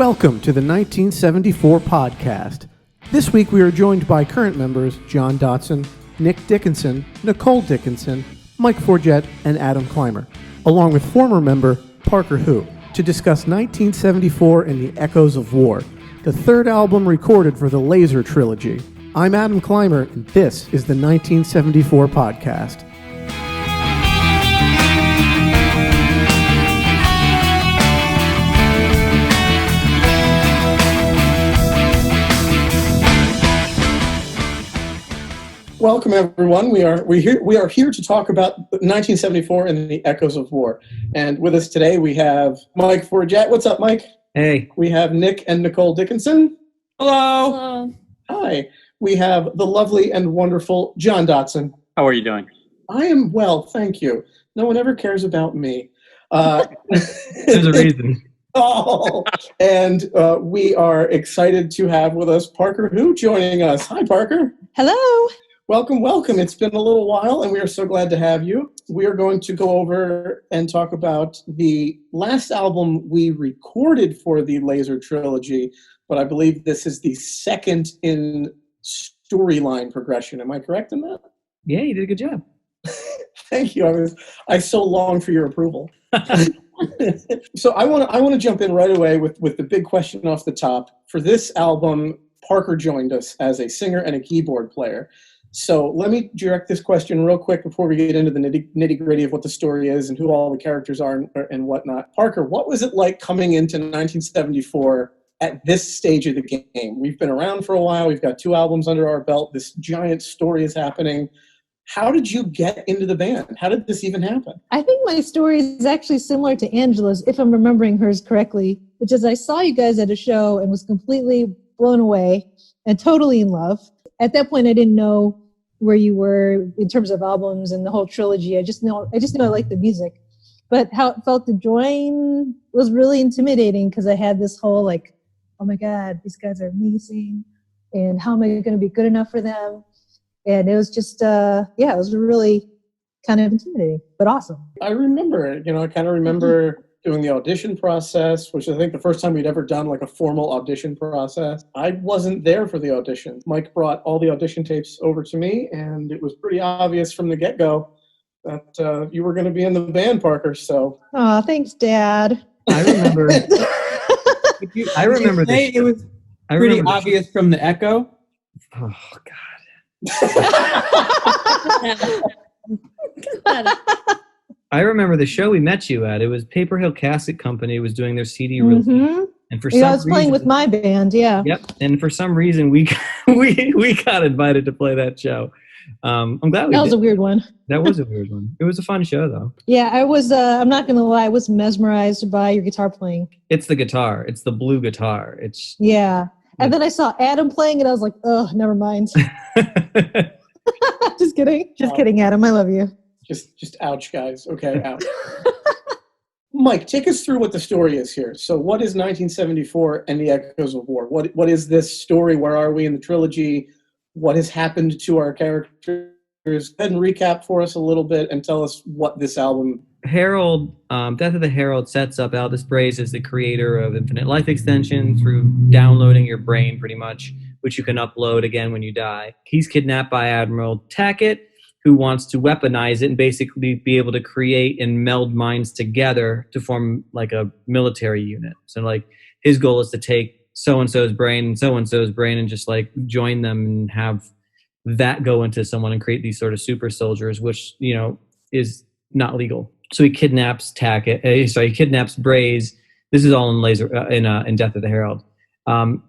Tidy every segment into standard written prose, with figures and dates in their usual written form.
Welcome to the 1974 podcast. This week we are joined by current members John Dotson, Nick Dickinson, Nicole Dickinson, Mike Forget, and Adam Clymer, along with former member Parker Hu, to discuss 1974 and the Echoes of War, the third album recorded for the Laser trilogy. I'm Adam Clymer, and this is the 1974 podcast. Welcome, everyone. We are here to talk about 1974 and the Echoes of War. And with us today, we have Mike Forget. What's up, Mike? Hey. We have Nick and Nicole Dickinson. Hello. Hello. Hi. We have the lovely and wonderful John Dotson. How are you doing? I am well, thank you. No one ever cares about me. There's a reason. Oh, and we are excited to have with us Parker Hu joining us. Hi, Parker. Hello. Welcome, welcome. It's been a little while, and we are so glad to have you. We are going to go over and talk about the last album we recorded for the Laser trilogy, but I believe this is the second in storyline progression. Am I correct in that? Yeah, you did a good job. Thank you. I so long for your approval. So I want to jump in right away with the big question off the top. For this album, Parker joined us as a singer and a keyboard player. So let me direct this question real quick before we get into the nitty-gritty of what the story is and who all the characters are and whatnot. Parker, what was it like coming into 1974 at this stage of the game? We've been around for a while. We've got 2 albums under our belt. This giant story is happening. How did you get into the band? How did this even happen? I think my story is actually similar to Angela's, if I'm remembering hers correctly, which is I saw you guys at a show and was completely blown away and totally in love. At that point, I didn't know where you were in terms of albums and the whole trilogy. I just knew I liked the music. But how it felt to join was really intimidating because I had this whole like, oh my God, these guys are amazing. And how am I going to be good enough for them? And it was just, it was really kind of intimidating, but awesome. I remember it. I kind of remember doing the audition process, which I think the first time we'd ever done like a formal audition process. I wasn't there for the audition. Mike brought all the audition tapes over to me, and it was pretty obvious from the get-go that you were going to be in the band, Parker. So, Oh, thanks, Dad. I remember. I remember this. It was pretty obvious from the echo. Oh God. I remember the show we met you at. It was Paper Hill Casket Company was doing their CD release, and for some I was playing with my band. Yeah. Yep. And for some reason, we got invited to play that show. I'm glad we That was did. A weird one. That was a weird one. It was a fun show, though. Yeah, I was. I'm not gonna lie. I was mesmerized by your guitar playing. It's the guitar. It's the blue guitar. It's Yeah. And then I saw Adam playing, and I was like, oh, never mind. Just kidding. Just kidding, Adam. I love you. just ouch, guys. Okay, ouch. Mike, take us through what the story is here. So what is 1974 and the Echoes of War? What is this story? Where are we in the trilogy? What has happened to our characters? Go ahead and recap for us a little bit and tell us what this album... Herald, Death of the Herald sets up Aldous Braze as the creator of Infinite Life Extension through downloading your brain, pretty much, which you can upload again when you die. He's kidnapped by Admiral Tackett, who wants to weaponize it and basically be able to create and meld minds together to form like a military unit. So like his goal is to take so-and-so's brain and so-and-so's brain and just like join them and have that go into someone and create these sort of super soldiers, which, is not legal. So he kidnaps he kidnaps Braze. This is all in Death of the Herald.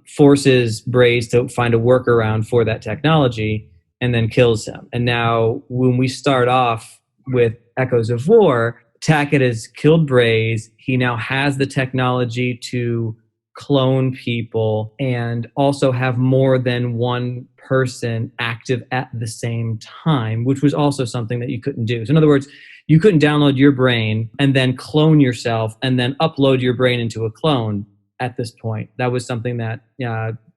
Forces Braze to find a workaround for that technology and then kills him. And now when we start off with Echoes of War, Tackett has killed Braze. He now has the technology to clone people and also have more than one person active at the same time, which was also something that you couldn't do. So in other words, you couldn't download your brain and then clone yourself and then upload your brain into a clone at this point. That was something that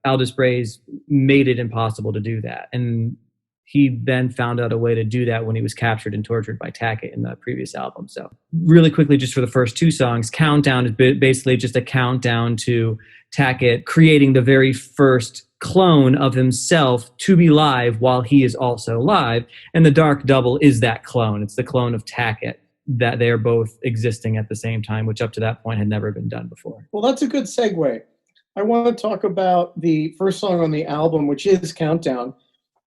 Aldous Braze made it impossible to do that. And he then found out a way to do that when he was captured and tortured by Tackett in the previous album. So really quickly, just for the first two songs, Countdown is basically just a countdown to Tackett creating the very first clone of himself to be live while he is also live. And the Dark Double is that clone. It's the clone of Tackett, that they're both existing at the same time, which up to that point had never been done before. Well, that's a good segue. I want to talk about the first song on the album, which is Countdown.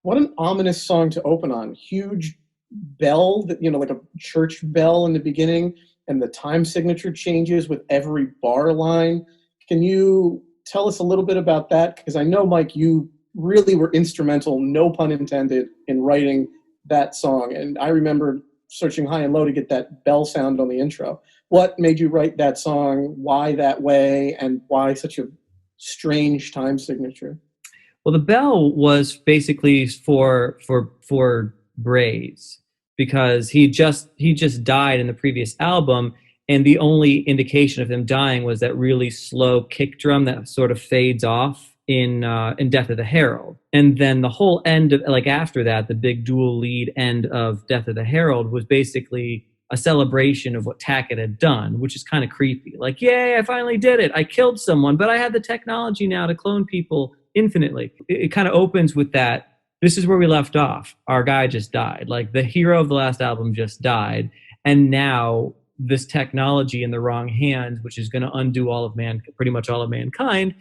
What an ominous song to open on. Huge bell, that, like a church bell in the beginning, and the time signature changes with every bar line. Can you tell us a little bit about that? Because I know, Mike, you really were instrumental, no pun intended, in writing that song. And I remember searching high and low to get that bell sound on the intro. What made you write that song? Why that way? And why such a strange time signature? Well, the bell was basically for Braze, because he just died in the previous album, and the only indication of him dying was that really slow kick drum that sort of fades off in Death of the Herald. And then the whole end of, after that, the big dual lead end of Death of the Herald was basically a celebration of what Tackett had done, which is kind of creepy. Like, yay, I finally did it. I killed someone, but I have the technology now to clone people infinitely. It kind of opens with that. This is where we left off. Our guy just died. Like, the hero of the last album just died. And now this technology in the wrong hands, which is going to undo pretty much all of mankind,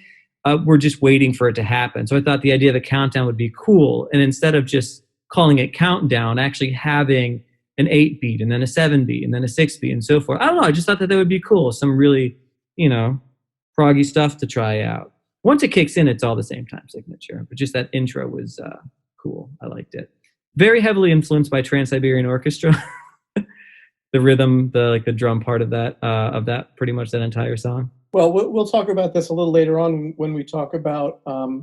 we're just waiting for it to happen. So I thought the idea of a countdown would be cool. And instead of just calling it Countdown, actually having an 8 beat and then a 7 beat and then a 6 beat and so forth. I don't know. I just thought that would be cool. Some really, proggy stuff to try out. Once it kicks in, it's all the same time signature. But just that intro was cool. I liked it. Very heavily influenced by Trans-Siberian Orchestra. The rhythm, the drum part of that, pretty much that entire song. Well, we'll talk about this a little later on when we talk about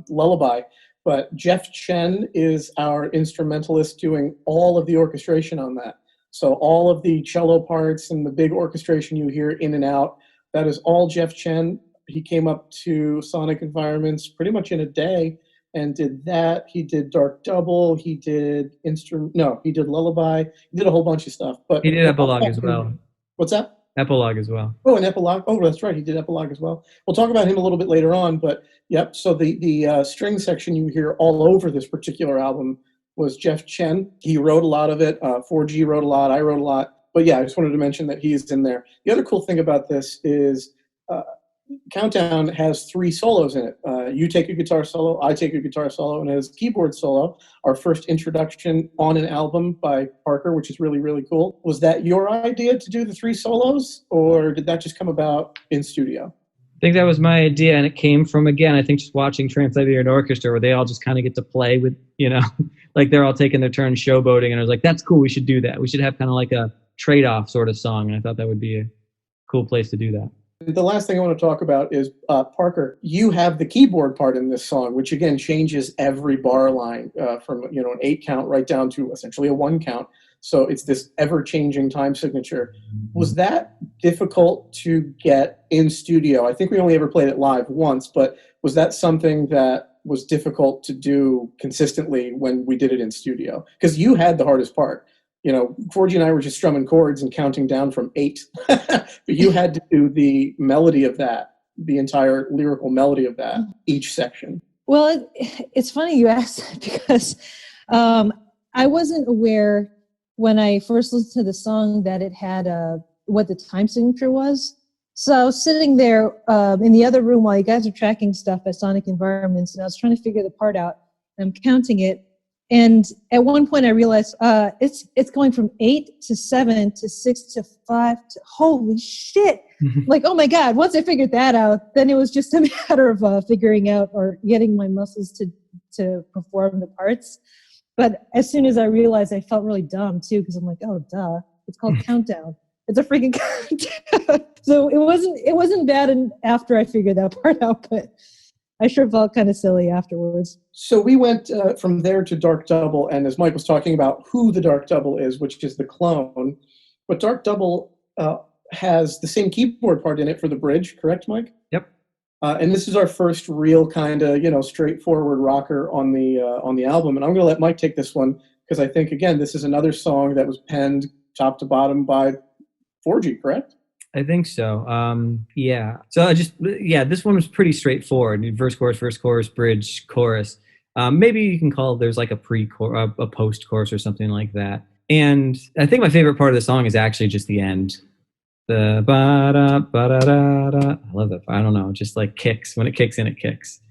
Lullaby. But Jeff Chen is our instrumentalist doing all of the orchestration on that. So all of the cello parts and the big orchestration you hear in and out, that is all Jeff Chen. He came up to Sonic Environments pretty much in a day and did that. He did Dark Double. He did he did Lullaby. He did a whole bunch of stuff. But he did Epilogue as well. What's that? Epilogue as well. Oh, and Epilogue. Oh, that's right. He did Epilogue as well. We'll talk about him a little bit later on. But yep. So the string section you hear all over this particular album was Jeff Chen. He wrote a lot of it. 4G wrote a lot. I wrote a lot. But yeah, I just wanted to mention that he's in there. The other cool thing about this is Countdown has 3 solos in it. You take a guitar solo, I take a guitar solo, and it has a keyboard solo. Our first introduction on an album by Parker, which is really, really cool. Was that your idea to do the 3 solos, or did that just come about in studio? I think that was my idea, and it came from, again, I think just watching Trans-Siberian Orchestra, where they all just kind of get to play with, like they're all taking their turn showboating, and I was like, that's cool, we should do that. We should have kind of like a trade-off sort of song, and I thought that would be a cool place to do that. The last thing I want to talk about is, Parker, you have the keyboard part in this song, which again changes every bar line from an 8 count right down to essentially a 1 count. So it's this ever-changing time signature. Was that difficult to get in studio? I think we only ever played it live once, but was that something that was difficult to do consistently when we did it in studio? Because you had the hardest part. 4G and I were just strumming chords and counting down from 8. But you had to do the melody of that, the entire lyrical melody of that, each section. Well, it's funny you asked because I wasn't aware when I first listened to the song that it had what the time signature was. So I was sitting there in the other room while you guys are tracking stuff at Sonic Environments, and I was trying to figure the part out. And I'm counting it. And at one point I realized it's going from 8 to 7 to 6 to 5 to holy shit. Like, oh my God, once I figured that out, then it was just a matter of figuring out or getting my muscles to perform the parts. But as soon as I realized, I felt really dumb too, because I'm like, oh duh, it's called Countdown. It's a freaking countdown. So it wasn't bad after I figured that part out, but I sure felt kind of silly afterwards. So we went from there to Dark Double, and as Mike was talking about who the Dark Double is, which is the clone, but Dark Double has the same keyboard part in it for the bridge, correct, Mike? Yep. And this is our first real kind of, straightforward rocker on the album. And I'm going to let Mike take this one because I think, again, this is another song that was penned top to bottom by Forgy, correct? I think so. Yeah. So this one was pretty straightforward. Verse, chorus, bridge, chorus. Maybe you can call it, there's like a post chorus or something like that. And I think my favorite part of the song is actually just the end. The ba-da, ba-da-da-da. I love that. I don't know, just like kicks. When it kicks in, it kicks.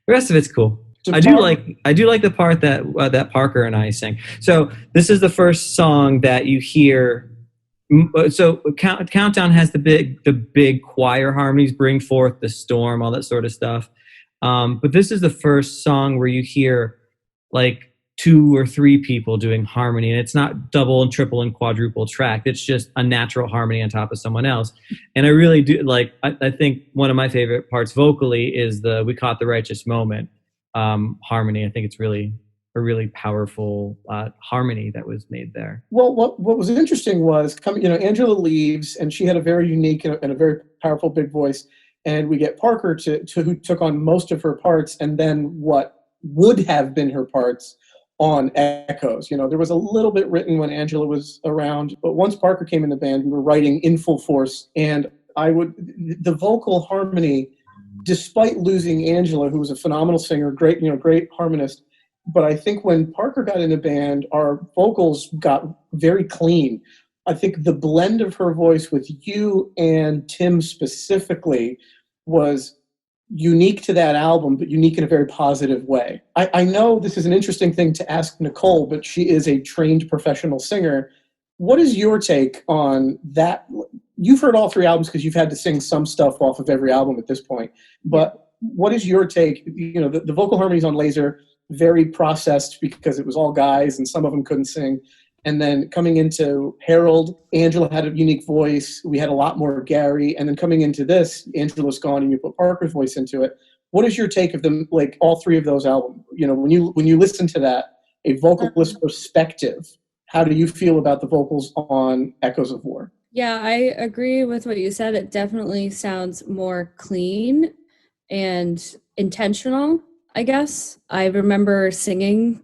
The rest of it's cool. I do like the part that Parker and I sing. So this is the first song that you hear. So Countdown has the big choir harmonies, Bring Forth the Storm, all that sort of stuff. But this is the first song where you hear like 2 or 3 people doing harmony, and it's not double and triple and quadruple tracked. It's just a natural harmony on top of someone else. And I really do like, I think one of my favorite parts vocally is the We Caught the Righteous Moment harmony. I think it's really a really powerful harmony that was made there. Well, what was interesting was Angela leaves, and she had a very unique and a very powerful big voice, and we get Parker who took on most of her parts, and then what would have been her parts on Echoes. There was a little bit written when Angela was around, but once Parker came in the band, we were writing in full force, and the vocal harmony, despite losing Angela, who was a phenomenal singer, great harmonist, but I think when Parker got in the band, our vocals got very clean. I think the blend of her voice with you and Tim specifically was unique to that album, but unique in a very positive way. I know this is an interesting thing to ask Nicole, but she is a trained professional singer. What is your take on that? You've heard all 3 albums because you've had to sing some stuff off of every album at this point. But what is your take? The vocal harmonies on Laser, very processed because it was all guys and some of them couldn't sing. And then coming into Herald, Angela had a unique voice. We had a lot more Gary. And then coming into this, Angela's gone and you put Parker's voice into it. What is your take of them, like all 3 of those albums? When you listen to that, a vocalist perspective, how do you feel about the vocals on Echoes of War? Yeah, I agree with what you said. It definitely sounds more clean and intentional, I guess. I remember singing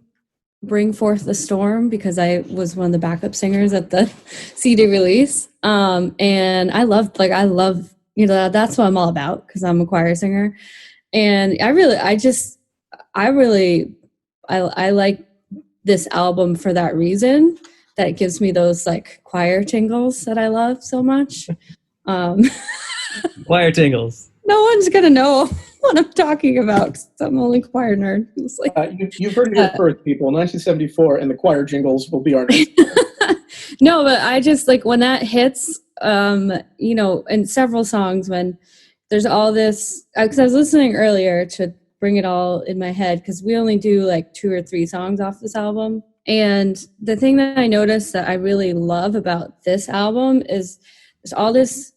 Bring Forth the Storm because I was one of the backup singers at the CD release. And I love, that's what I'm all about because I'm a choir singer. And I like this album for that reason, that it gives me those like choir tingles that I love so much. Choir tingles. No one's going to know what I'm talking about because I'm only choir nerd. You've heard it here first, people. 1974, and the choir jingles will be our next. No, but I just like when that hits, in several songs when there's all this, because I was listening earlier to bring it all in my head because we only do like 2 or 3 songs off this album. And the thing that I noticed that I really love about this album is there's all this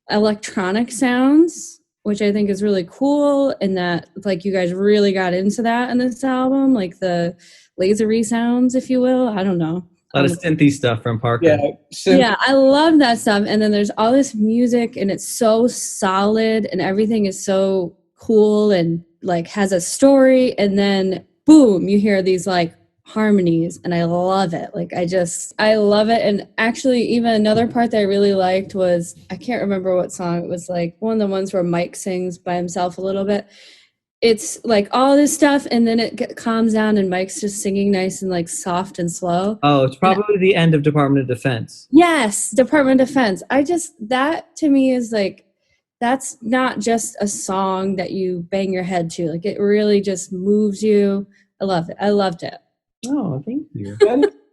electronic sounds, which I think is really cool, and that like you guys really got into that in this album, like the lasery sounds, if you will. I don't know. A lot of synthy stuff from Parker. Yeah, I love that stuff. And then there's all this music, and it's so solid, and everything is so cool, and like has a story. And then boom, you hear these like harmonies, and I love it. I love it. And actually, even another part that I really liked was, I can't remember what song it was, like one of the ones where Mike sings by himself a little bit. It's like all this stuff, and then it calms down, and Mike's just singing nice and like soft and slow. Oh, it's probably the end of Department of Defense. Yes, Department of Defense. That to me is like, that's not just a song that you bang your head to. Like it really just moves you. I love it. I loved it. Oh, thank you.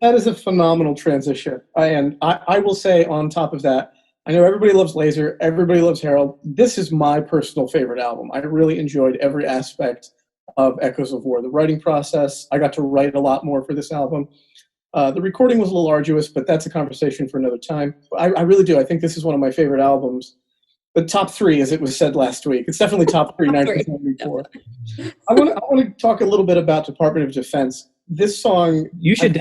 That is a phenomenal transition. And I will say on top of that, I know everybody loves Laser, everybody loves Herald. This is my personal favorite album. I really enjoyed every aspect of Echoes of War. The writing process, I got to write a lot more for this album. The recording was a little arduous, but that's a conversation for another time. I really do. I think this is one of my favorite albums. The top 3, as it was said last week. It's definitely top 3, 1974. I want to talk a little bit about Department of Defense. This song, you should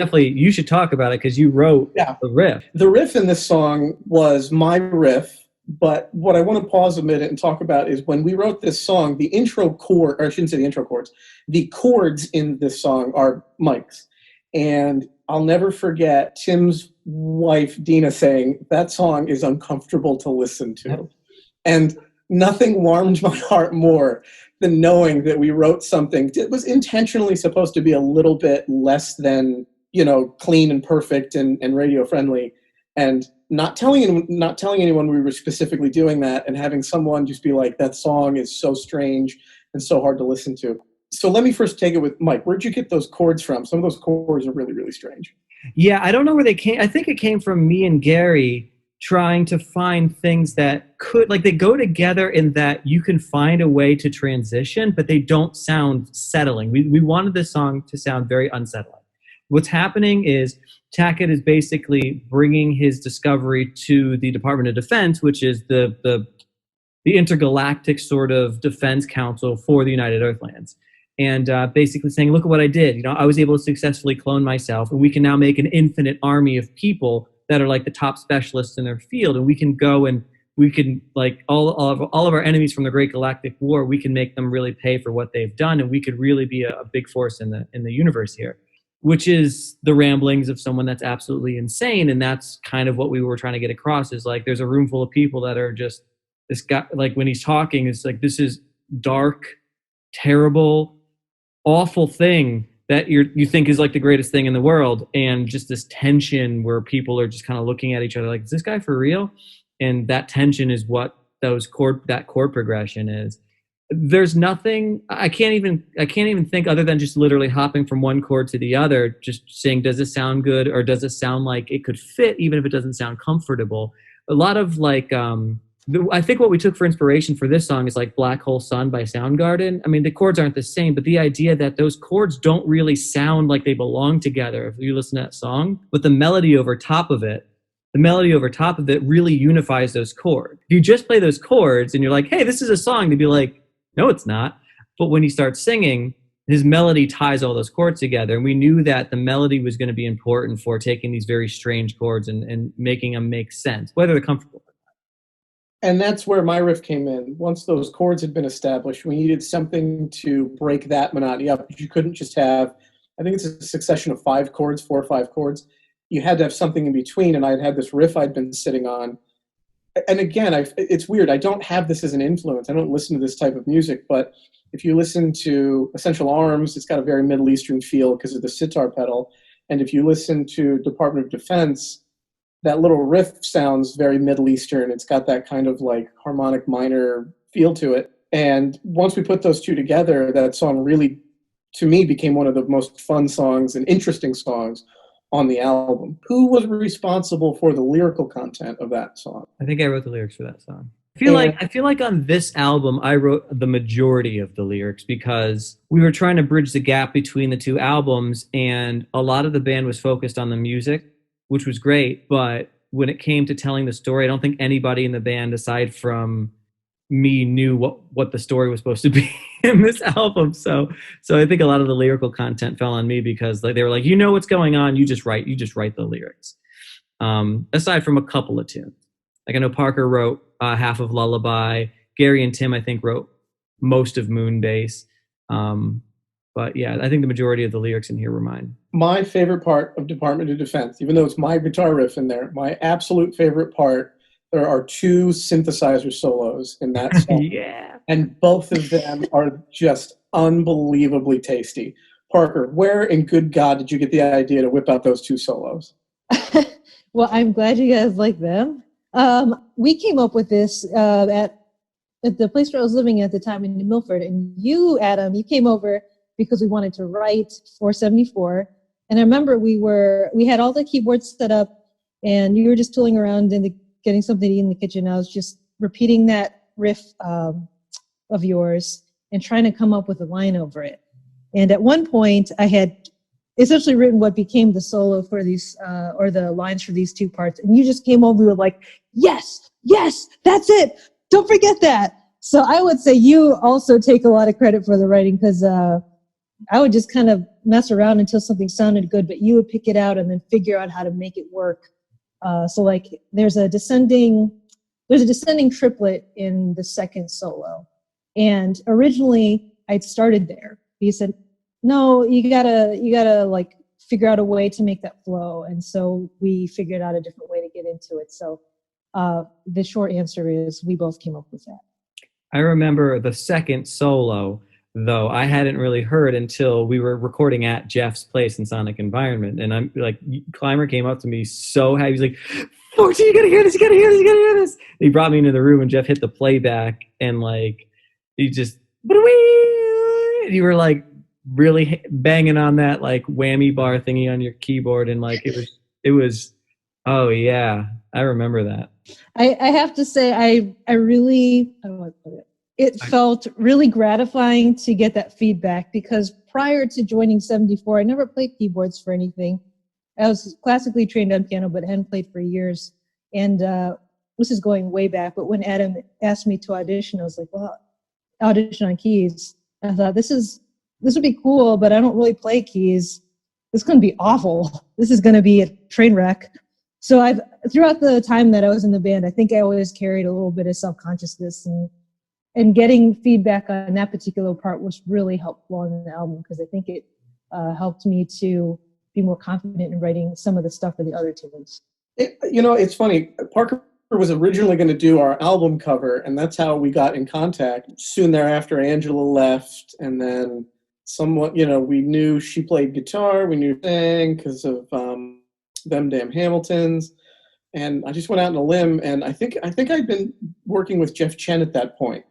talk about it because you wrote the riff. The riff in this song was my riff But what I want to pause a minute and talk about is when we wrote this song, the intro chord, or I shouldn't say the intro chords, the chords in this song are Mike's. And I'll never forget Tim's wife, Dina, saying, that song is uncomfortable to listen to. Yep. And nothing warmed my heart more than knowing that we wrote something that was intentionally supposed to be a little bit less than, clean and perfect and radio friendly. And not telling anyone we were specifically doing that, and having someone just be like, that song is so strange and so hard to listen to. So let me first take it with Mike. Where'd you get those chords from? Some of those chords are really, really strange. Yeah, I don't know where they came. I think it came from me and Gary trying to find things that could, they go together in that you can find a way to transition, but they don't sound settling. We wanted this song to sound very unsettling. What's happening is Tackett is basically bringing his discovery to the Department of Defense, which is the intergalactic sort of defense council for the United Earthlands. And basically saying, look at what I did. I was able to successfully clone myself, and we can now make an infinite army of people that are like the top specialists in their field. And we can go and we can, all of our enemies from the Great Galactic War, we can make them really pay for what they've done. And we could really be a big force in the universe here, which is the ramblings of someone that's absolutely insane. And that's kind of what we were trying to get across, is there's a room full of people that are just, this guy, when he's talking, it's this is dark, terrible, awful thing that you think is the greatest thing in the world, and just this tension where people are just kind of looking at each other is this guy for real? And that tension is what that chord progression is. There's nothing, I can't even think other than just literally hopping from one chord to the other, just saying, does this sound good, or does it sound like it could fit even if it doesn't sound comfortable? A lot of I think what we took for inspiration for this song is Black Hole Sun by Soundgarden. I mean, the chords aren't the same, but the idea that those chords don't really sound like they belong together if you listen to that song, but the melody over top of it really unifies those chords. If you just play those chords and you're like, hey, this is a song, they'd be like, no, it's not. But when he starts singing, his melody ties all those chords together. And we knew that the melody was going to be important for taking these very strange chords and making them make sense, whether they're comfortable. And that's where my riff came in. Once those chords had been established, we needed something to break that monotony up. You couldn't just have, I think it's a succession of 4 or 5 chords. You had to have something in between, and I'd had this riff I'd been sitting on. And again, it's weird. I don't have this as an influence. I don't listen to this type of music, but if you listen to Essential Arms, it's got a very Middle Eastern feel because of the sitar pedal. And if you listen to Department of Defense, that little riff sounds very Middle Eastern. It's got that kind of harmonic minor feel to it. And once we put those two together, that song really, to me, became one of the most fun songs and interesting songs on the album. Who was responsible for the lyrical content of that song? I think I wrote the lyrics for that song. I feel like on this album, I wrote the majority of the lyrics because we were trying to bridge the gap between the two albums, and a lot of the band was focused on the music, which was great. But when it came to telling the story, I don't think anybody in the band, aside from me, knew what the story was supposed to be in this album. So I think a lot of the lyrical content fell on me because they were like, what's going on. You just write the lyrics. Aside from a couple of tunes. I know Parker wrote half of Lullaby. Gary and Tim, I think, wrote most of Moonbase. But yeah, I think the majority of the lyrics in here were mine. My favorite part of Department of Defense, even though it's my guitar riff in there, my absolute favorite part, there are 2 synthesizer solos in that song. Yeah. And both of them are just unbelievably tasty. Parker, where in good God did you get the idea to whip out those 2 solos? Well, I'm glad you guys like them. We came up with this at the place where I was living at the time in New Milford. And you, Adam, you came over because we wanted to write 474. And I remember we had all the keyboards set up, and you were just tooling around getting something to eat in the kitchen. I was just repeating that riff of yours and trying to come up with a line over it. And at one point, I had essentially written what became the solo for these, or the lines for these 2 parts. And you just came over with yes, that's it. Don't forget that. So I would say you also take a lot of credit for the writing, because I would just kind of mess around until something sounded good, but you would pick it out and then figure out how to make it work. So there's a descending there's a descending triplet in the second solo. And originally I'd started there. He said, no, you gotta like figure out a way to make that flow. And so we figured out a different way to get into it. So the short answer is we both came up with that. I remember the second solo, though, I hadn't really heard until we were recording at Jeff's place in Sonic Environment. And I'm like, Clymer came up to me so happy. He's like, 14, you gotta hear this, you gotta hear this, you gotta hear this. And he brought me into the room and Jeff hit the playback and like, he just, and you were like really banging on that like whammy bar thingy on your keyboard. And like, it was, oh yeah, I remember that. I have to say, I really, I don't know how to put it. It felt really gratifying to get that feedback because prior to joining 74, I never played keyboards for anything. I was classically trained on piano, but hadn't played for years. And this is going way back. But when Adam asked me to audition, I was like, well, audition on keys. I thought this would be cool, but I don't really play keys. This is going to be awful. This is going to be a train wreck. So throughout the time that I was in the band, I think I always carried a little bit of self-consciousness and getting feedback on that particular part was really helpful on the album because I think it helped me to be more confident in writing some of the stuff for the other tunes. It's funny. Parker was originally going to do our album cover, and that's how we got in contact. Soon thereafter, Angela left, and then somewhat, we knew she played guitar. We knew thing because of them damn Hamiltons. And I just went out on a limb, and I think I'd been working with Jeff Chen at that point.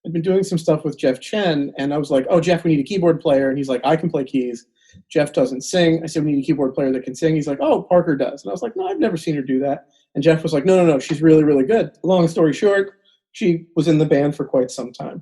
I'd been doing some stuff with Jeff Chen, and I was like, oh, Jeff, we need a keyboard player. And he's like, I can play keys. Jeff doesn't sing. I said, we need a keyboard player that can sing. He's like, oh, Parker does. And I was like, no, I've never seen her do that. And Jeff was like, no, she's really, really good. Long story short, she was in the band for quite some time.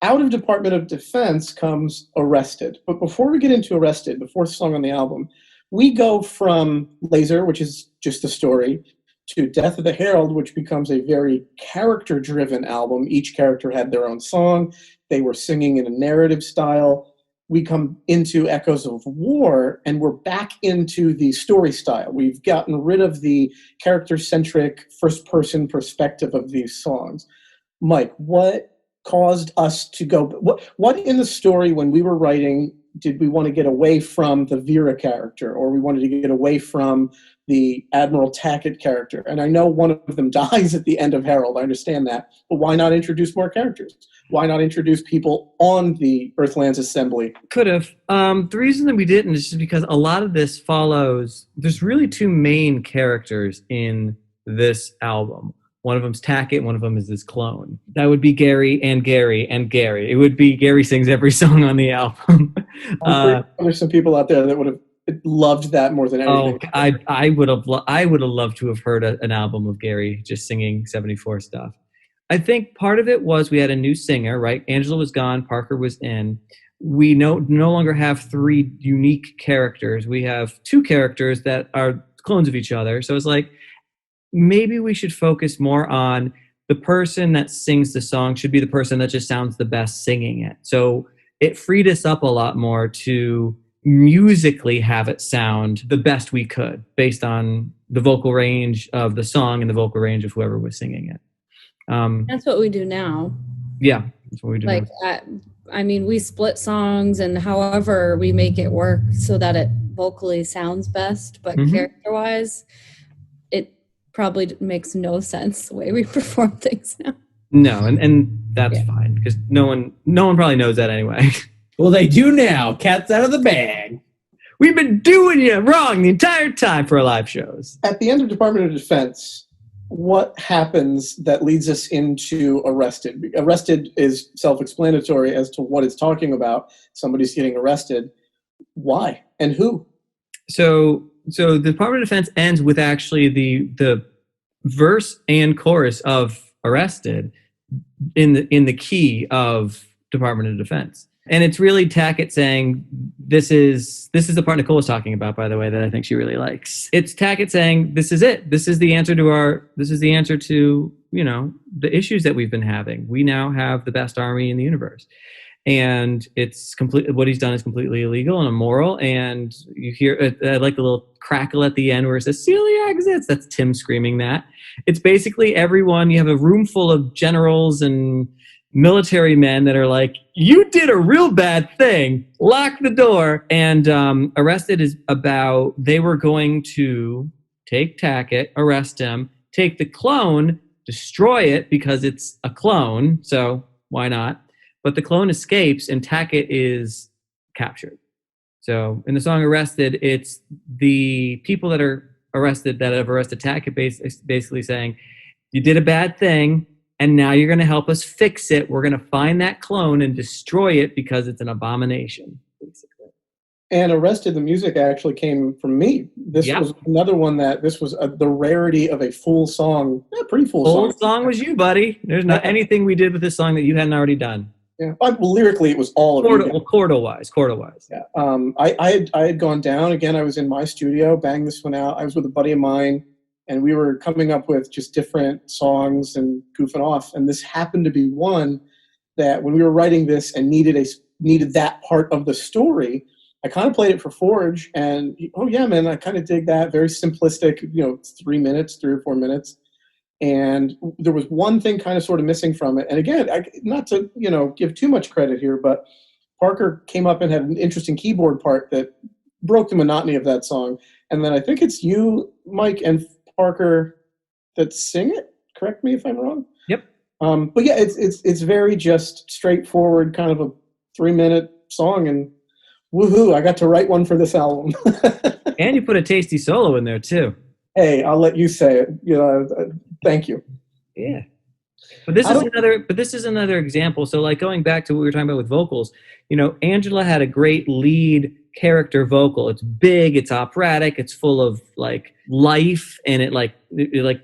Out of Department of Defense comes Arrested. But before we get into Arrested, the fourth song on the album, we go from Laser, which is just a story, to Death of the Herald, which becomes a very character-driven album. Each character had their own song. They were singing in a narrative style. We come into Echoes of War, and we're back into the story style. We've gotten rid of the character-centric, first-person perspective of these songs. Mike, what caused us to go? What in the story when we were writing did we want to get away from the Vera character, or we wanted to get away from the Admiral Tackett character? And I know one of them dies at the end of Herald. I understand that. But why not introduce more characters? Why not introduce people on the Earthlands Assembly? Could have. The reason that we didn't is just because a lot of this follows, there's really two main characters in this album. One of them's Tackett, one of them is his clone. That would be Gary and Gary and Gary. It would be Gary sings every song on the album. There's some people out there that would have loved that more than anything. Oh, I would have loved to have heard an album of Gary just singing 74 stuff. I think part of it was we had a new singer, right? Angela was gone, Parker was in. We no longer have three unique characters. We have two characters that are clones of each other. So it's like, maybe we should focus more on the person that sings the song should be the person that just sounds the best singing it. So it freed us up a lot more to musically have it sound the best we could based on the vocal range of the song and the vocal range of whoever was singing it. That's what we do now. Yeah, that's what we do. Like, we split songs and however we make it work so that it vocally sounds best, but character-wise, it probably makes no sense the way we perform things now. No, and that's fine because no one probably knows that anyway. Well, they do now. Cat's out of the bag. We've been doing you wrong the entire time for our live shows. At the end of Department of Defense, what happens that leads us into Arrested? Arrested is self-explanatory as to what it's talking about. Somebody's getting arrested. Why and who? So the Department of Defense ends with actually the verse and chorus of Arrested in the key of Department of Defense. And it's really Tackett saying, this is the part Nicole was talking about, by the way, that I think she really likes. It's Tackett saying, this is it. This is the answer to, the issues that we've been having. We now have the best army in the universe. and it's complete. What he's done is completely illegal and immoral. And you hear like a little crackle at the end where it says "Celia exits." That's Tim screaming that. It's basically everyone. You have a room full of generals and military men that are like, "You did a real bad thing. Lock the door." And Arrested is about they were going to take Tackett, arrest him, take the clone, destroy it because it's a clone. So why not? But the clone escapes and Tackett is captured. So in the song Arrested, it's the people that are arrested that have arrested Tackett basically saying, you did a bad thing and now you're going to help us fix it. We're going to find that clone and destroy it because it's an abomination, basically. And Arrested, the music actually came from me. This was another one this was the rarity of a full song. Yeah, pretty full song. Full song was you, buddy. There's not anything we did with this song that you hadn't already done. Yeah, well, lyrically, it was all of you. Chordal-wise. Yeah. I had gone down. Again, I was in my studio, banged this one out. I was with a buddy of mine, and we were coming up with just different songs and goofing off. And this happened to be one that when we were writing this and needed that part of the story, I kind of played it for Forge, and oh yeah, man, I kind of dig that. Very simplistic, 3 or 4 minutes. And there was one thing kind of sort of missing from it. And again, not to give too much credit here, but Parker came up and had an interesting keyboard part that broke the monotony of that song. And then I think it's you, Mike, and Parker that sing it. Correct me if I'm wrong. Yep. But yeah, it's very just straightforward, kind of a 3-minute song, and woohoo! I got to write one for this album. And you put a tasty solo in there too. Hey, I'll let you say it. Thank you. Yeah. But this is another example. So like going back to what we were talking about with vocals, Angela had a great lead character vocal. It's big, it's operatic, it's full of like life, and it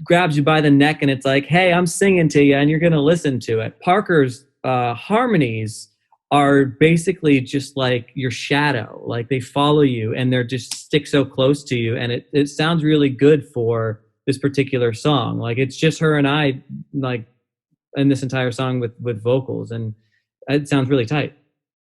grabs you by the neck and it's like, hey, I'm singing to you and you're gonna listen to it. Parker's harmonies are basically just like your shadow. Like they follow you and they're just stick so close to you, and it sounds really good for this particular song. Like it's just her and I, like in this entire song with vocals, and it sounds really tight.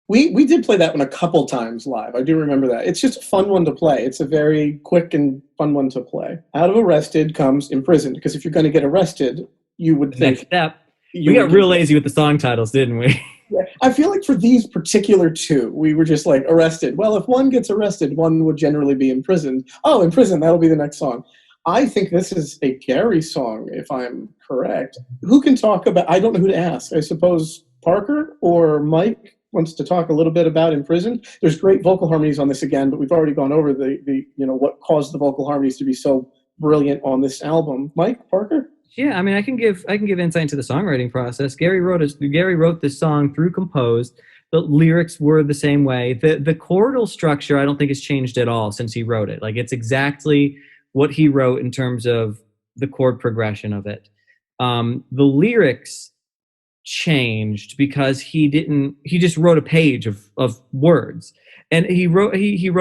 We did play that one a couple times live. I do remember that. It's just a fun one to play. It's a very quick and fun one to play. Out of Arrested comes Imprisoned, because if you're going to get arrested, you would think... Next step. We got real lazy with the song titles, didn't we? Yeah. I feel like for these particular two, we were just like, Arrested. Well, if one gets arrested, one would generally be imprisoned. Oh, Imprisoned, that'll be the next song. I think this is a Gary song, if I'm correct. Who can talk about... I don't know who to ask. I suppose Parker or Mike wants to talk a little bit about Imprisoned. There's great vocal harmonies on this again, but we've already gone over the what caused the vocal harmonies to be so brilliant on this album. Mike, Parker? Yeah, I mean, I can give insight into the songwriting process. Gary wrote this song through composed. The lyrics were the same way. The chordal structure I don't think has changed at all since he wrote it. Like it's exactly what he wrote in terms of the chord progression of it. The lyrics changed because he just wrote a page of words, and he wrote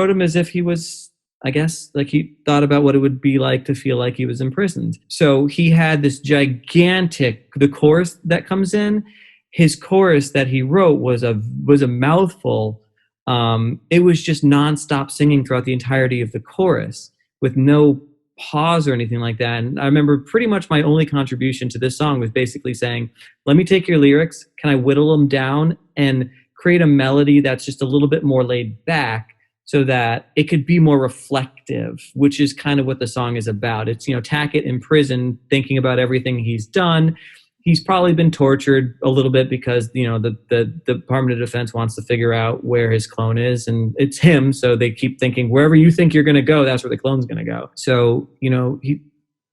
them as if he was, I guess, like he thought about what it would be like to feel like he was imprisoned. So he had this the chorus that comes in, his chorus that he wrote was a mouthful. It was just nonstop singing throughout the entirety of the chorus with no pause or anything like that. And I remember pretty much my only contribution to this song was basically saying, let me take your lyrics, can I whittle them down and create a melody that's just a little bit more laid back so that it could be more reflective, which is kind of what the song is about. It's, Tackett in prison thinking about everything he's done. He's probably been tortured a little bit because, the Department of Defense wants to figure out where his clone is, and it's him. So they keep thinking, wherever you think you're going to go, that's where the clone's going to go. So,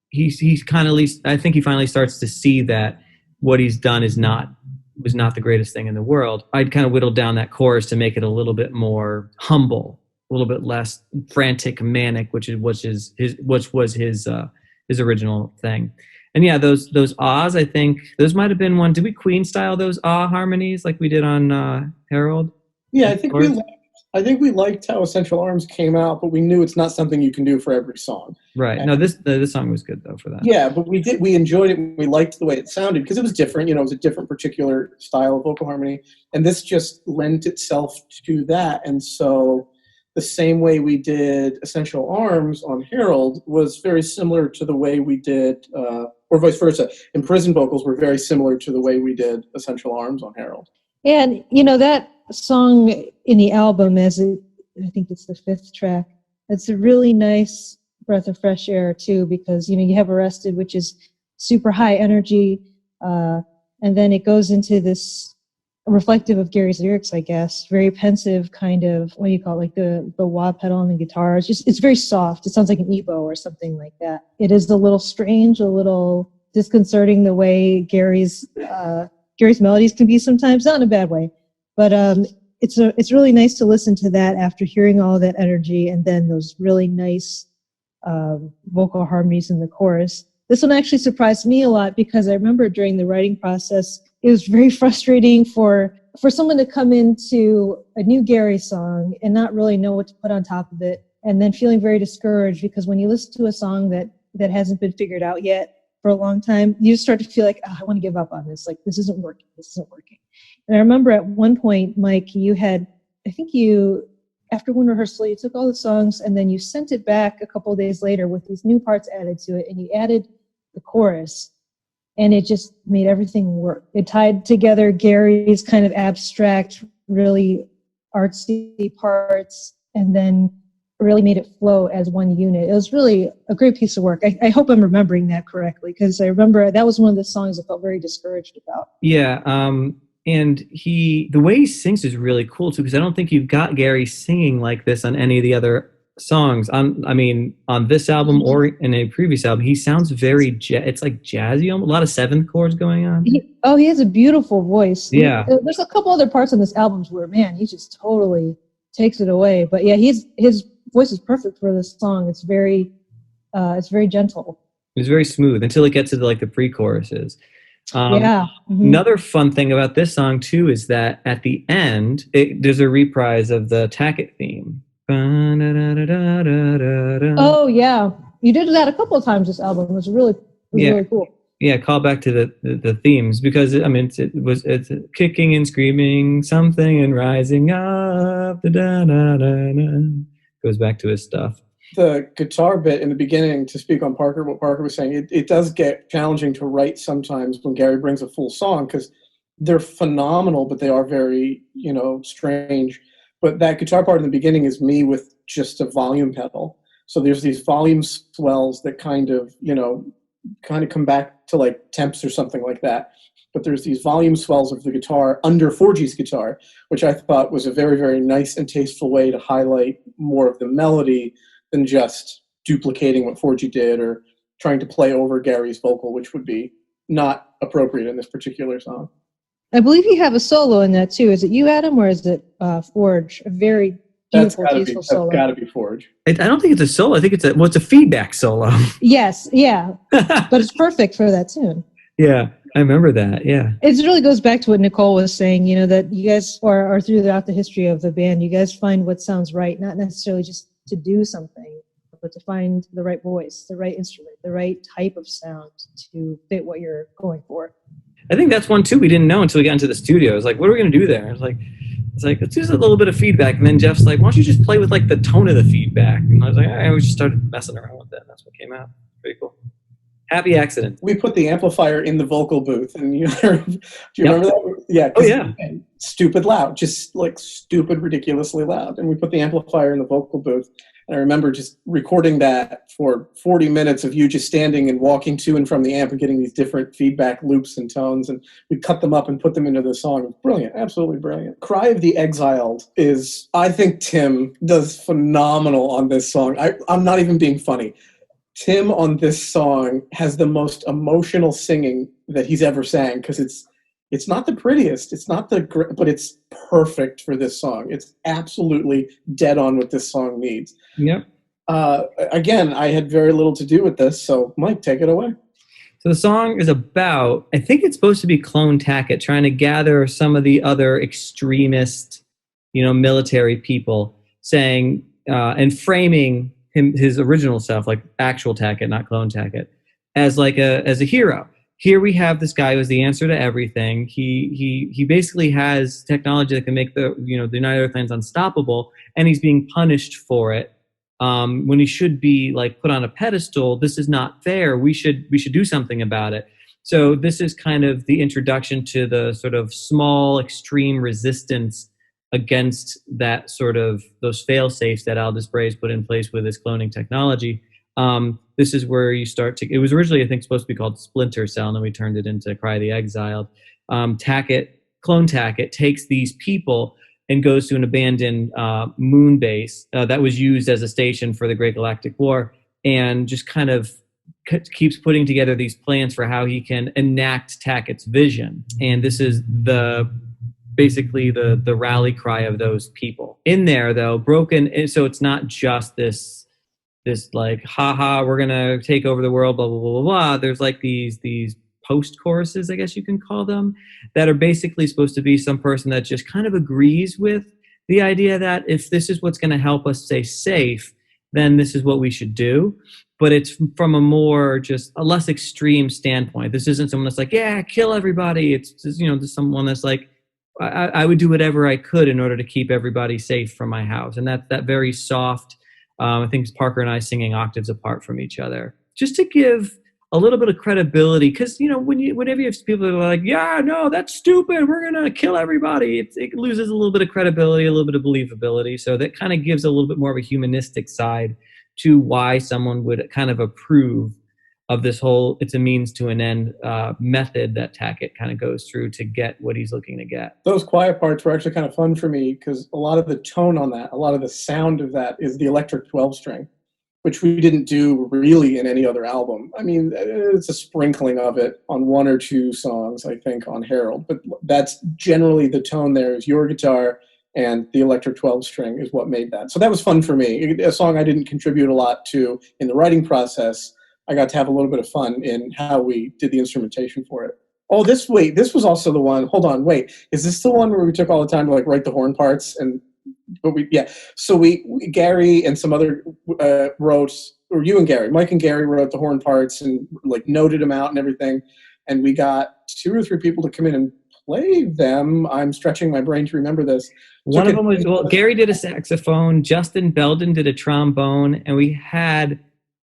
he's kind of, I think he finally starts to see that what he's done was not the greatest thing in the world. I'd kind of whittled down that chorus to make it a little bit more humble, a little bit less frantic, manic, which was his original thing. And yeah, those ahs, I think those might have been one. Did we Queen style those ah harmonies like we did on Herald? Yeah, I think we left I think we liked how Essential Arms came out, but we knew it's not something you can do for every song. Right. And No, this song was good though for that. yeah, but we enjoyed it. We liked the way it sounded because it was different. It was a different particular style of vocal harmony, and this just lent itself to that. And so, the same way we did Essential Arms on Herald was very similar to the way we did, or vice versa. Imprisoned vocals were very similar to the way we did Essential Arms on Herald. And that song in the album, I think it's the 5th track, it's a really nice breath of fresh air too, because you have Arrested, which is super high energy, and then it goes into this reflective of Gary's lyrics, I guess, very pensive kind of, what do you call it, like the wah pedal on the guitar. It's very soft. It sounds like an EBO or something like that. It is a little strange, a little disconcerting the way Gary's melodies can be sometimes, not in a bad way, but it's really nice to listen to that after hearing all that energy and then those really nice vocal harmonies in the chorus. This one actually surprised me a lot because I remember during the writing process, it was very frustrating for someone to come into a new Gary song and not really know what to put on top of it, and then feeling very discouraged because when you listen to a song that hasn't been figured out yet for a long time, you just start to feel like, I want to give up on this. Like, this isn't working. And I remember at one point, Mike, after one rehearsal, you took all the songs and then you sent it back a couple of days later with these new parts added to it, and you added the chorus, and it just made everything work. It tied together Gary's kind of abstract, really artsy parts, and then really made it flow as one unit. It was really a great piece of work. I hope I'm remembering that correctly, because I remember that was one of the songs I felt very discouraged about. Yeah, and the way he sings is really cool too, because I don't think you've got Gary singing like this on any of the other songs. On this album or in a previous album, he sounds very it's like jazzy, a lot of seventh chords going on. He has a beautiful voice. Yeah, there's a couple other parts on this album where, man, he just totally takes it away. But yeah, his voice is perfect for this song. It's very gentle. It's very smooth until it gets to the pre-choruses. Mm-hmm. Another fun thing about this song too is that at the end there's a reprise of the Tackett theme. Oh yeah, you did that a couple of times this album. It was really cool. Yeah, call back to the themes, because it's kicking and screaming something and rising up, goes back to his stuff. The guitar bit in the beginning, to speak on what Parker was saying, it does get challenging to write sometimes when Gary brings a full song, because they're phenomenal, but they are very, strange. But that guitar part in the beginning is me with just a volume pedal. So there's these volume swells that kind of come back to like temps or something like that. But there's these volume swells of the guitar under Forgie's guitar, which I thought was a very, very nice and tasteful way to highlight more of the melody than just duplicating what Forgie did or trying to play over Gary's vocal, which would be not appropriate in this particular song. I believe you have a solo in that too. Is it you, Adam, or is it Forge? A very beautiful, tasteful solo. That's got to be Forge. I don't think it's a solo. I think it's a feedback solo. Yes, yeah, but it's perfect for that tune. Yeah, I remember that. Yeah, it really goes back to what Nicole was saying. That you guys are throughout the history of the band, you guys find what sounds right, not necessarily just to do something, but to find the right voice, the right instrument, the right type of sound to fit what you're going for. I think that's one too we didn't know until we got into the studio. It was like, what are we going to do there? It's like, let's use a little bit of feedback. And then Jeff's like, why don't you just play with the tone of the feedback? And I was like, all right, we just started messing around with that. And that's what came out. Pretty cool. Happy accident. We put the amplifier in the vocal booth, and do you remember that? Yeah. Oh yeah. Stupid loud, just stupid, ridiculously loud. And we put the amplifier in the vocal booth. And I remember just recording that for 40 minutes of you just standing and walking to and from the amp and getting these different feedback loops and tones. And we cut them up and put them into the song. It was brilliant, absolutely brilliant. Cry of the Exiled is, I think Tim does phenomenal on this song. I'm not even being funny. Tim on this song has the most emotional singing that he's ever sang, because it's not the prettiest, it's not but it's perfect for this song. It's absolutely dead on what this song needs. Yep. Again, I had very little to do with this, so Mike, take it away. So the song is about, I think it's supposed to be Clone Tackett trying to gather some of the other extremist, military people, saying and framing his original self, like actual Tackett, not clone Tackett, as a hero. Here we have this guy who has the answer to everything. He basically has technology that can make the United Earthlands unstoppable, and he's being punished for it. When he should be like put on a pedestal. This is not fair. We should do something about it. So this is kind of the introduction to the sort of small extreme resistance against that sort of those fail safes that Aldous Bray's put in place with his cloning technology. This is where you start to. It was originally, I think, supposed to be called Splinter Cell, and then we turned it into Cry the Exiled. Clone Tackett takes these people and goes to an abandoned moon base that was used as a station for the Great Galactic War, and just kind of keeps putting together these plans for how he can enact Tackett's vision. And this is basically the rally cry of those people. In there, though, broken. So it's not just this like, haha, we're gonna take over the world, blah blah blah blah blah. There's like these post choruses, I guess you can call them, that are basically supposed to be some person that just kind of agrees with the idea that if this is what's going to help us stay safe, then this is what we should do. But it's from a less extreme standpoint. This isn't someone that's like, yeah, kill everybody. It's just, someone that's like, I would do whatever I could in order to keep everybody safe from my house. And that very soft, I think Parker and I singing octaves apart from each other, just to give a little bit of credibility. Because, whenever you have people that are like, yeah, no, that's stupid, we're going to kill everybody, it loses a little bit of credibility, a little bit of believability. So that kind of gives a little bit more of a humanistic side to why someone would kind of approve of this whole it's a means to an end method that Tackett kind of goes through to get what he's looking to get. Those quiet parts were actually kind of fun for me because a lot of the tone on that, a lot of the sound of that is the electric 12-string, which we didn't do really in any other album. I mean, it's a sprinkling of it on one or two songs, I think, on Herald. But that's generally the tone there is your guitar and the electric 12-string is what made that. So that was fun for me. A song I didn't contribute a lot to in the writing process. I got to have a little bit of fun in how we did the instrumentation for it. Oh, this was also the one. Hold on, wait. Is this the one where we took all the time to write the horn parts? So Gary and some other wrote, or you and Gary, Mike and Gary wrote the horn parts and noted them out and everything. And we got 2 or 3 people to come in and play them. I'm stretching my brain to remember this. One of them was, Gary did a saxophone, Justin Belden did a trombone, and we had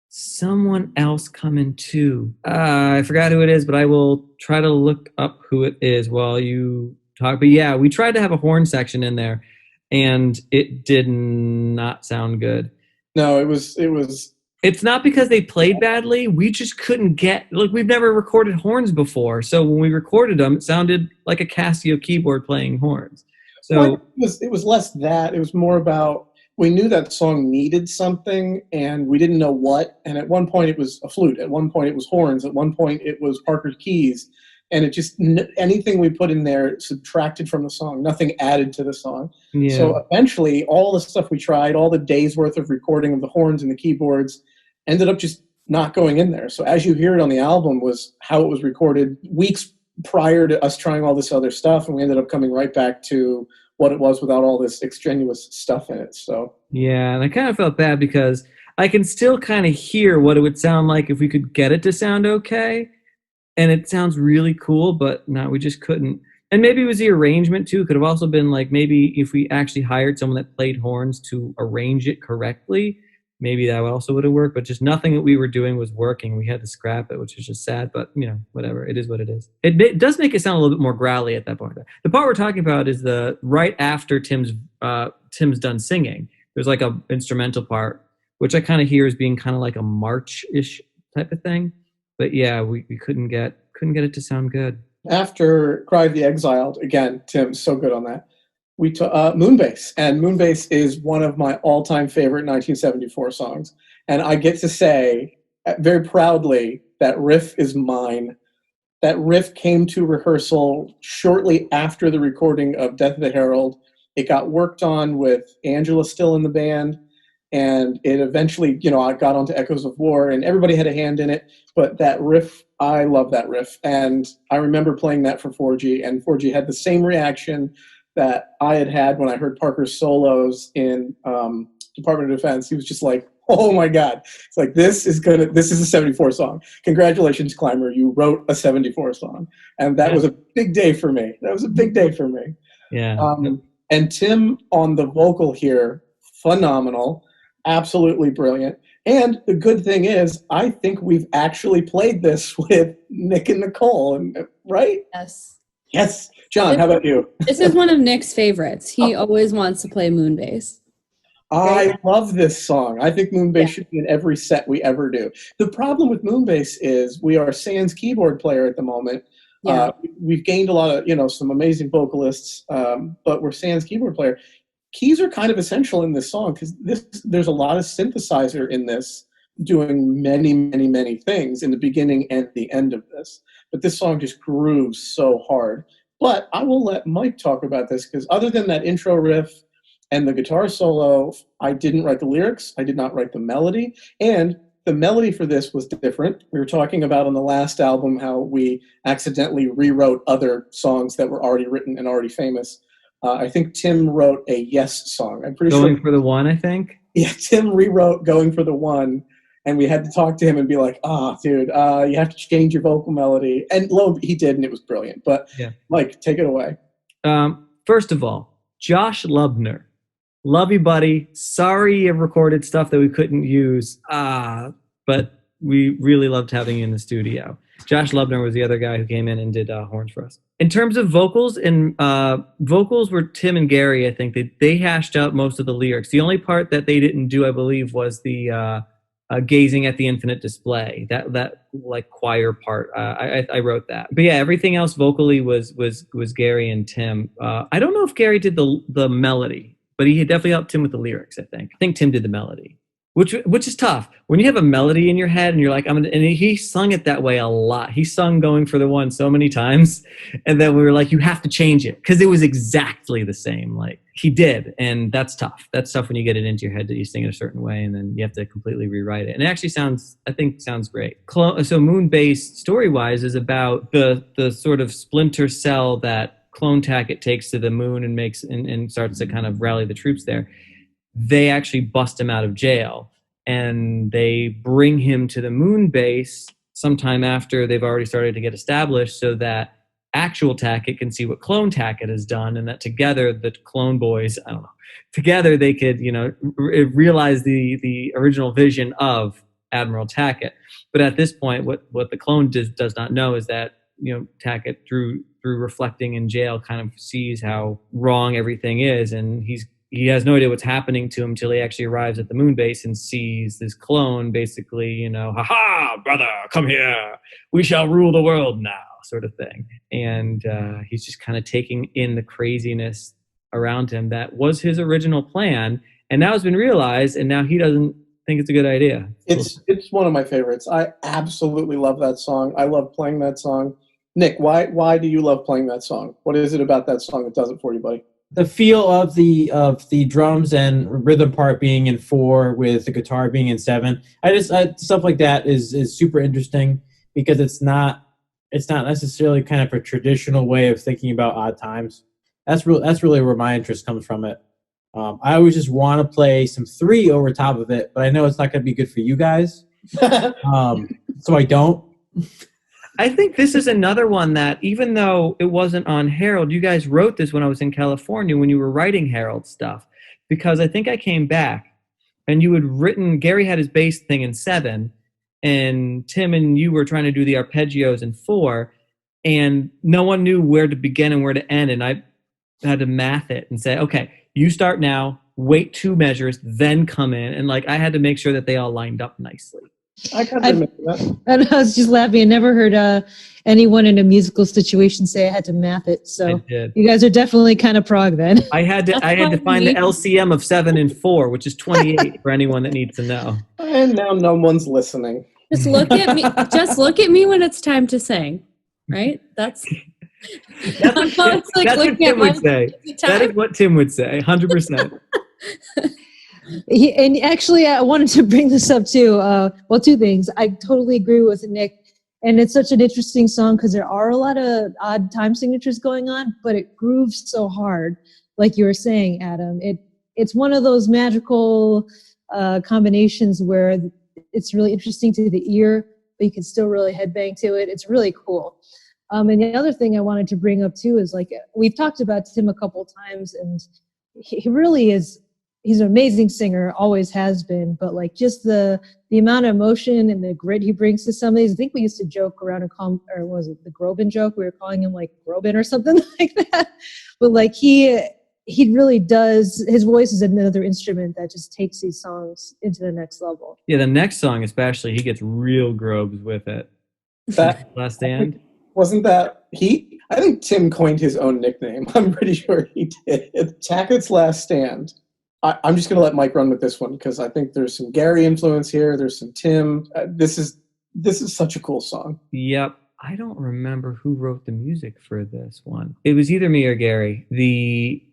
someone else coming too. I forgot who it is, but I will try to look up who it is while you talk. But yeah, we tried to have a horn section in there, and it did not sound good. No, it was. It's not because they played badly. We just couldn't get. We've never recorded horns before, so when we recorded them, it sounded like a Casio keyboard playing horns. So it was less that. It was more about. We knew that song needed something, and we didn't know what. And at one point, it was a flute. At one point, it was horns. At one point, it was Parker's keys. And it just anything we put in there subtracted from the song. Nothing added to the song. Yeah. So eventually, all the stuff we tried, all the days worth of recording of the horns and the keyboards, ended up just not going in there. So as you hear it on the album, was how it was recorded weeks prior to us trying all this other stuff, and we ended up coming right back to what it was without all this extraneous stuff in it. So yeah, and I kind of felt bad because I can still kind of hear what it would sound like if we could get it to sound okay, and it sounds really cool, but no, we just couldn't. And maybe it was the arrangement too. It could have also been maybe if we actually hired someone that played horns to arrange it correctly, maybe that also would have worked, but just nothing that we were doing was working. We had to scrap it, which is just sad, but whatever. It is what it is. It does make it sound a little bit more growly at that point. The part we're talking about is the right after Tim's done singing. There's a instrumental part, which I kind of hear as being kind of like a march-ish type of thing. But yeah, we couldn't get it to sound good. After Cry of the Exiled, again, Tim's so good on that. We took Moonbase, and Moonbase is one of my all-time favorite 1974 songs. And I get to say very proudly that riff is mine. That riff came to rehearsal shortly after the recording of Death of the Herald. It got worked on with Angela still in the band, and it eventually, I got onto Echoes of War, and everybody had a hand in it. But that riff, I love that riff. And I remember playing that for 4G, and 4G had the same reaction. that I had when I heard Parker's solos in Department of Defense. He was just like, oh my God. It's like, this is a 74 song. Congratulations, Climber. You wrote a 74 song. And that was a big day for me. Yeah. And Tim on the vocal here, phenomenal, absolutely brilliant. And the good thing is, I think we've actually played this with Nick and Nicole, right? Yes. Yes. John, how about you? This is one of Nick's favorites. He always wants to play Moonbase. I love this song. I think Moonbase should be in every set we ever do. The problem with Moonbase is we are Sans keyboard player at the moment. Yeah. We've gained a lot of, some amazing vocalists, but we're Sans keyboard player. Keys are kind of essential in this song because there's a lot of synthesizer in this doing many, many, many things in the beginning and the end of this. But this song just grooves so hard. But I will let Mike talk about this because other than that intro riff and the guitar solo, I didn't write the lyrics. I did not write the melody. And the melody for this was different. We were talking about on the last album how we accidentally rewrote other songs that were already written and already famous. I think Tim wrote a Yes song. I'm pretty sure. Going for the One, I think. Yeah, Tim rewrote Going for the One, and we had to talk to him and be like, dude, you have to change your vocal melody. And he did, and it was brilliant. But Mike, take it away. First of all, Josh Lubner. Love you, buddy. Sorry you recorded stuff that we couldn't use, but we really loved having you in the studio. Josh Lubner was the other guy who came in and did horns for us. In terms of vocals, vocals were Tim and Gary, I think. They hashed out most of the lyrics. The only part that they didn't do, I believe, was the gazing at the infinite display. That like choir part. I wrote that. But yeah, everything else vocally was Gary and Tim. I don't know if Gary did the melody, but he definitely helped Tim with the lyrics, I think. I think Tim did the melody. Which is tough. When you have a melody in your head and you're like, and he sung it that way a lot. He sung Going for the One so many times. And then we were like, you have to change it. Because it was exactly the same. Like, he did. And that's tough. That's tough when you get it into your head that you sing it a certain way and then you have to completely rewrite it. And it actually sounds great. So Moonbase, story-wise, is about the sort of splinter cell that Clone Tackett takes to the moon and starts to kind of rally the troops there. They actually bust him out of jail and they bring him to the moon base sometime after they've already started to get established so that actual Tackett can see what Clone Tackett has done and that together the clone boys, together they could, realize the original vision of Admiral Tackett. But at this point, what the clone does not know is that, Tackett through reflecting in jail kind of sees how wrong everything is and he has no idea what's happening to him until he actually arrives at the moon base and sees this clone basically, ha-ha, brother, come here. We shall rule the world now, sort of thing. And he's just kind of taking in the craziness around him that was his original plan. And now it's been realized, and now he doesn't think it's a good idea. It's one of my favorites. I absolutely love that song. I love playing that song. Nick, why do you love playing that song? What is it about that song that does it for you, buddy? The feel of the drums and rhythm part being in 4 with the guitar being in 7. Stuff like that is super interesting because it's not necessarily kind of a traditional way of thinking about odd times. That's really where my interest comes from it. I always just want to play some 3 over top of it, but I know it's not going to be good for you guys, so I don't. I think this is another one that, even though it wasn't on Harold, you guys wrote this when I was in California when you were writing Harold stuff. Because I think I came back and you had written, Gary had his bass thing in 7, and Tim and you were trying to do the arpeggios in 4, and no one knew where to begin and where to end. And I had to math it and say, okay, you start now, wait 2 measures, then come in. And I had to make sure that they all lined up nicely. I can't remember that. And I was just laughing. I never heard anyone in a musical situation say I had to math it. So you guys are definitely kind of prog then. I had to find the LCM of 7 and 4, which is 28 for anyone that needs to know. And now no one's listening. Just look at me. Just look at me when it's time to sing. Right? That's what Tim would say. That is what Tim would say. 100%. And actually, I wanted to bring this up too. 2 things. I totally agree with Nick And it's such an interesting song because there are a lot of odd time signatures going on, but it grooves so hard, like you were saying, Adam. It's one of those magical combinations where it's really interesting to the ear, but you can still really headbang to it. It's really cool. And the other thing I wanted to bring up too is, like, we've talked about Tim a couple times, and he really is. He's an amazing singer, always has been, but like just the amount of emotion and the grit he brings to some of these. I think we used to joke around and call him, or was it the Groban joke? We were calling him like Groban or something like that. But like he really does, his voice is another instrument that just takes these songs into the next level. Yeah, the next song especially, he gets real grobes with it. That Last Stand? wasn't that he? I think Tim coined his own nickname. I'm pretty sure he did. Tackett's Last Stand. I'm just going to let Mike run with this one because I think there's some Gary influence here. There's some Tim. This is such a cool song. Yep. I don't remember who wrote the music for this one. It was either me or Gary. The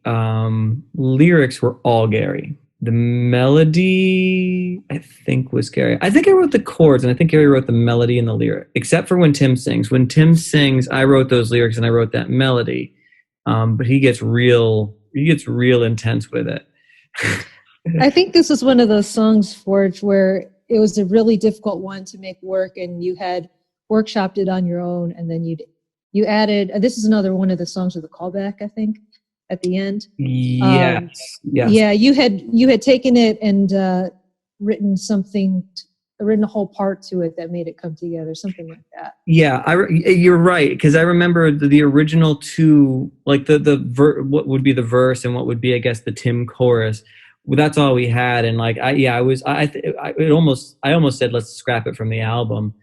lyrics were all Gary. The melody, I think, was Gary. I think I wrote the chords, and I think Gary wrote the melody and the lyric, except for when Tim sings. When Tim sings, I wrote those lyrics and I wrote that melody. But he gets real intense with it. I think this was one of those songs, Forge, where it was a really difficult one to make work, and you had workshopped it on your own, and then you added. This is another one of the songs with a callback, I think, at the end. Yes. Yeah, you had taken it and written a whole part to it that made it come together, something like that. Yeah, you're right, because I remember the original two, like what would be the verse and what would be, I guess, the Tim chorus. Well, that's all we had, and like I almost said let's scrap it from the album,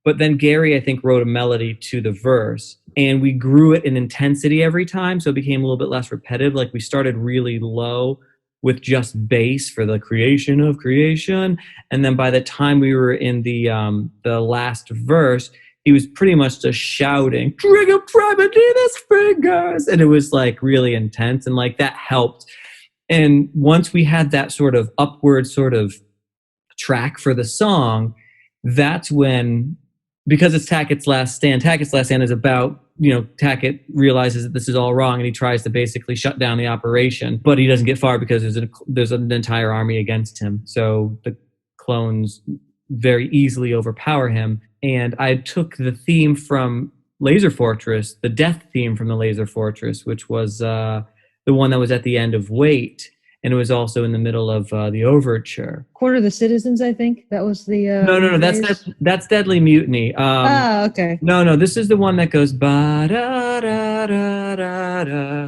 but then Gary, I think, wrote a melody to the verse, and we grew it in intensity every time, so it became a little bit less repetitive. Like we started really low with just bass for the creation of creation, and then by the time we were in the last verse, he was pretty much just shouting "Trigger Primitive Fingers," and it was like really intense, and like that helped. And once we had that sort of upward sort of track for the song, that's when, because it's Tackett's Last Stand is about, Tackett realizes that this is all wrong and he tries to basically shut down the operation, but he doesn't get far because there's an entire army against him. So the clones very easily overpower him. And I took the theme from Laser Fortress, the death theme from the Laser Fortress, which was the one that was at the end of Wait, and it was also in the middle of the overture. Quarter of the Citizens, I think that was the. No, that's Deadly Mutiny. Okay. No, this is the one that goes ba da da da da da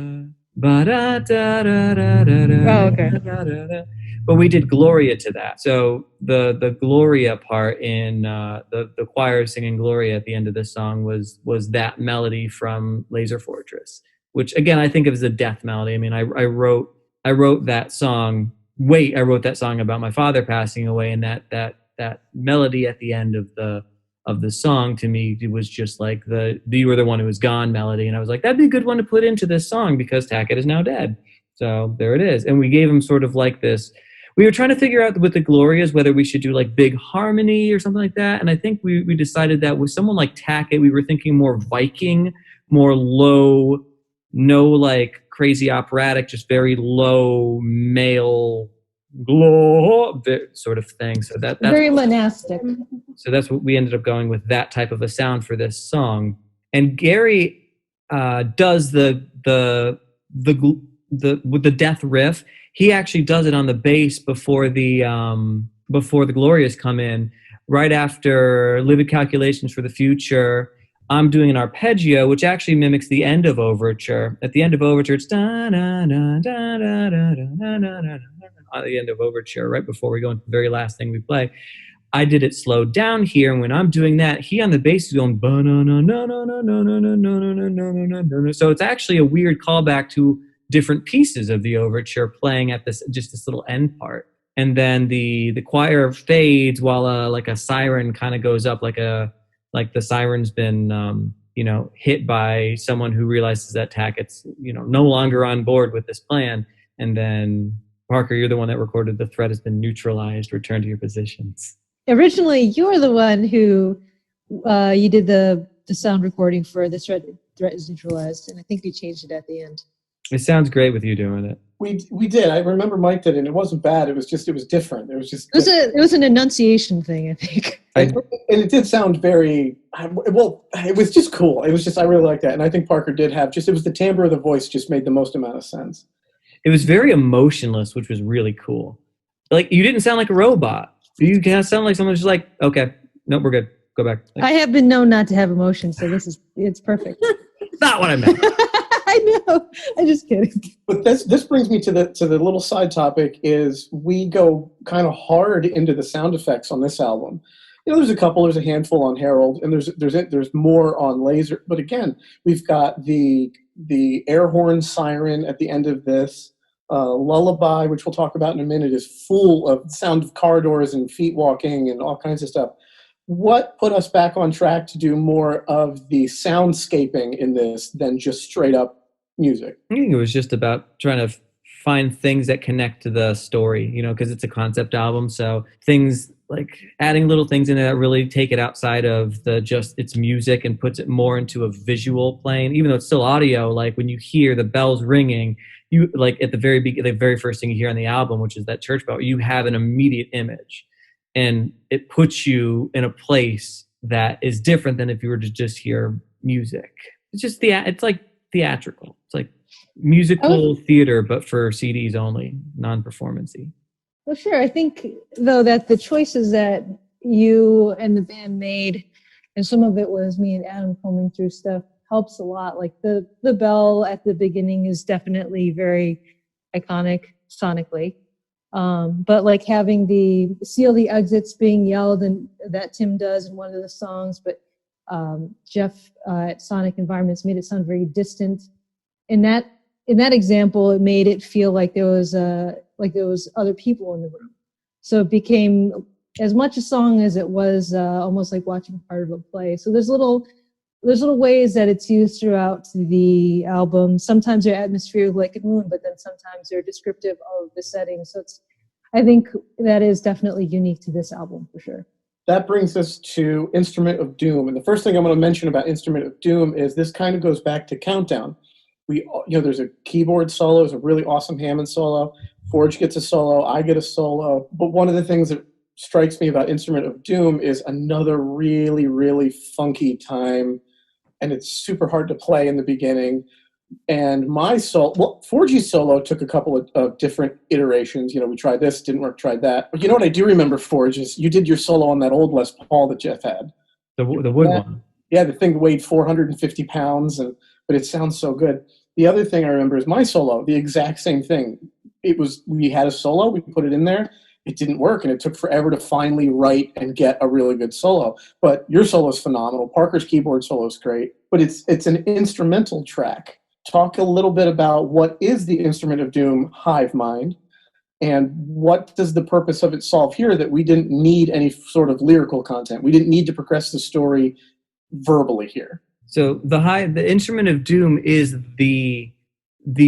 ba da da da da da. Oh, okay. But we did Gloria to that. So the Gloria part in the choir singing Gloria at the end of this song was that melody from Laser Fortress, which again I think of as a death melody. I mean, I wrote that song. I wrote that song about my father passing away, and that melody at the end of the song to me, it was just like the "You Were the One Who Was Gone" melody, and I was like, that'd be a good one to put into this song because Tackett is now dead. So there it is, and we gave him sort of like this. We were trying to figure out with the Glorias whether we should do like big harmony or something like that, and I think we decided that with someone like Tackett, we were thinking more Viking, more low. No like crazy operatic, just very low male sort of thing. So that's very monastic. So that's what we ended up going with, that type of a sound for this song. And Gary does the with the death riff. He actually does it on the bass before the Glorias come in. Right after Livid Calculations for the Future, I'm doing an arpeggio, which actually mimics the end of Overture. At the end of Overture, it's da da da da da da da da da. At the end of Overture, right before we go into the very last thing we play. I did it slowed down here, and when I'm doing that, he on the bass is going ba na na na na na na na na na na na. So it's actually a weird callback to different pieces of the Overture playing at this little end part. And then the choir fades while like a siren kind of goes up, like the siren's been hit by someone who realizes that Tackett's no longer on board with this plan. And then Parker, you're the one that recorded "The threat has been neutralized. Return to your positions." Originally, you were the one who you did the sound recording for the threat is neutralized, and I think you changed it at the end. It sounds great with you doing it. We did. I remember Mike did, and it wasn't bad. It was different. It was an enunciation thing, I think. And it did sound very well. It was just cool. It was just I really liked that, and I think Parker did have it was the timbre of the voice just made the most amount of sense. It was very emotionless, which was really cool. Like you didn't sound like a robot. You kind of sound like someone who's just like, okay, nope, we're good. Go back. Like, I have been known not to have emotions, so it's perfect. Not what I meant. I know. I'm just kidding. But this brings me to the little side topic is we go kind of hard into the sound effects on this album. There's a handful on Herald, and there's more on Laser. But again, we've got the air horn siren at the end of this. Lullaby, which we'll talk about in a minute, is full of sound of car doors and feet walking and all kinds of stuff. What put us back on track to do more of the soundscaping in this than just straight up music? I think it was just about trying to find things that connect to the story, because it's a concept album. So things like adding little things in there that really take it outside of its music and puts it more into a visual plane, even though it's still audio. Like when you hear the bells ringing, you like at the very first thing you hear on the album, which is that church bell, you have an immediate image, and it puts you in a place that is different than if you were to just hear music. It's like theatrical. It's like musical theater, but for CDs only, non-performance-y. Well, sure. I think, though, that the choices that you and the band made, and some of it was me and Adam combing through stuff, helps a lot. Like the bell at the beginning is definitely very iconic sonically. But like having the seal the exits being yelled, and that Tim does in one of the songs, but Jeff at Sonic Environments made it sound very distant. In that example, it made it feel like there was other people in the room. So it became as much a song as it was almost like watching part of a play. So there's little ways that it's used throughout the album. Sometimes they're atmospheric like a moon, but then sometimes they're descriptive of the setting. So I think that is definitely unique to this album for sure. That brings us to Instrument of Doom. And the first thing I'm going to mention about Instrument of Doom is this kind of goes back to Countdown. There's a keyboard solo, there's a really awesome Hammond solo. Forge gets a solo, I get a solo. But one of the things that strikes me about Instrument of Doom is another really, really funky time. And it's super hard to play in the beginning. And my solo, Forgy's solo took a couple of different iterations. We tried this, didn't work, tried that. But you know what I do remember, Forge, is you did your solo on that old Les Paul that Jeff had. The wood one. Yeah, the thing weighed 450 pounds, but it sounds so good. The other thing I remember is my solo, the exact same thing. We had a solo, we put it in there, it didn't work, and it took forever to finally write and get a really good solo. But your solo is phenomenal. Parker's keyboard solo is great, but it's an instrumental track. Talk a little bit about what is the Instrument of Doom hive mind, and what does the purpose of it solve here that we didn't need any sort of lyrical content. We didn't need to progress the story verbally here. So the Instrument of Doom is the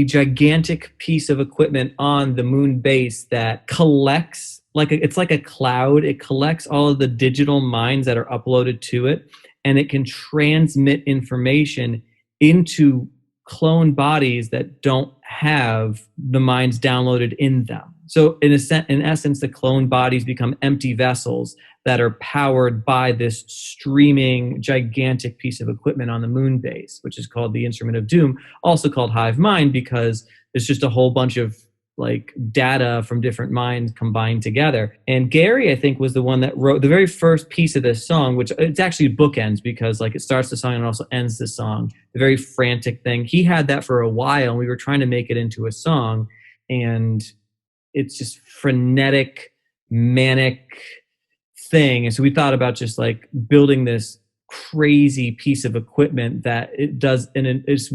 gigantic piece of equipment on the moon base that collects it's like a cloud. It collects all of the digital minds that are uploaded to it, and it can transmit information into clone bodies that don't have the minds downloaded in them. So in essence, the clone bodies become empty vessels that are powered by this streaming gigantic piece of equipment on the moon base, which is called the Instrument of Doom, also called Hive Mind, because there's just a whole bunch of data from different minds combined together. And Gary, I think, was the one that wrote the very first piece of this song, which it's actually bookends because it starts the song and also ends the song. The very frantic thing. He had that for a while, and we were trying to make it into a song, and it's just frenetic, manic thing. And so we thought about just building this crazy piece of equipment that it does, and it's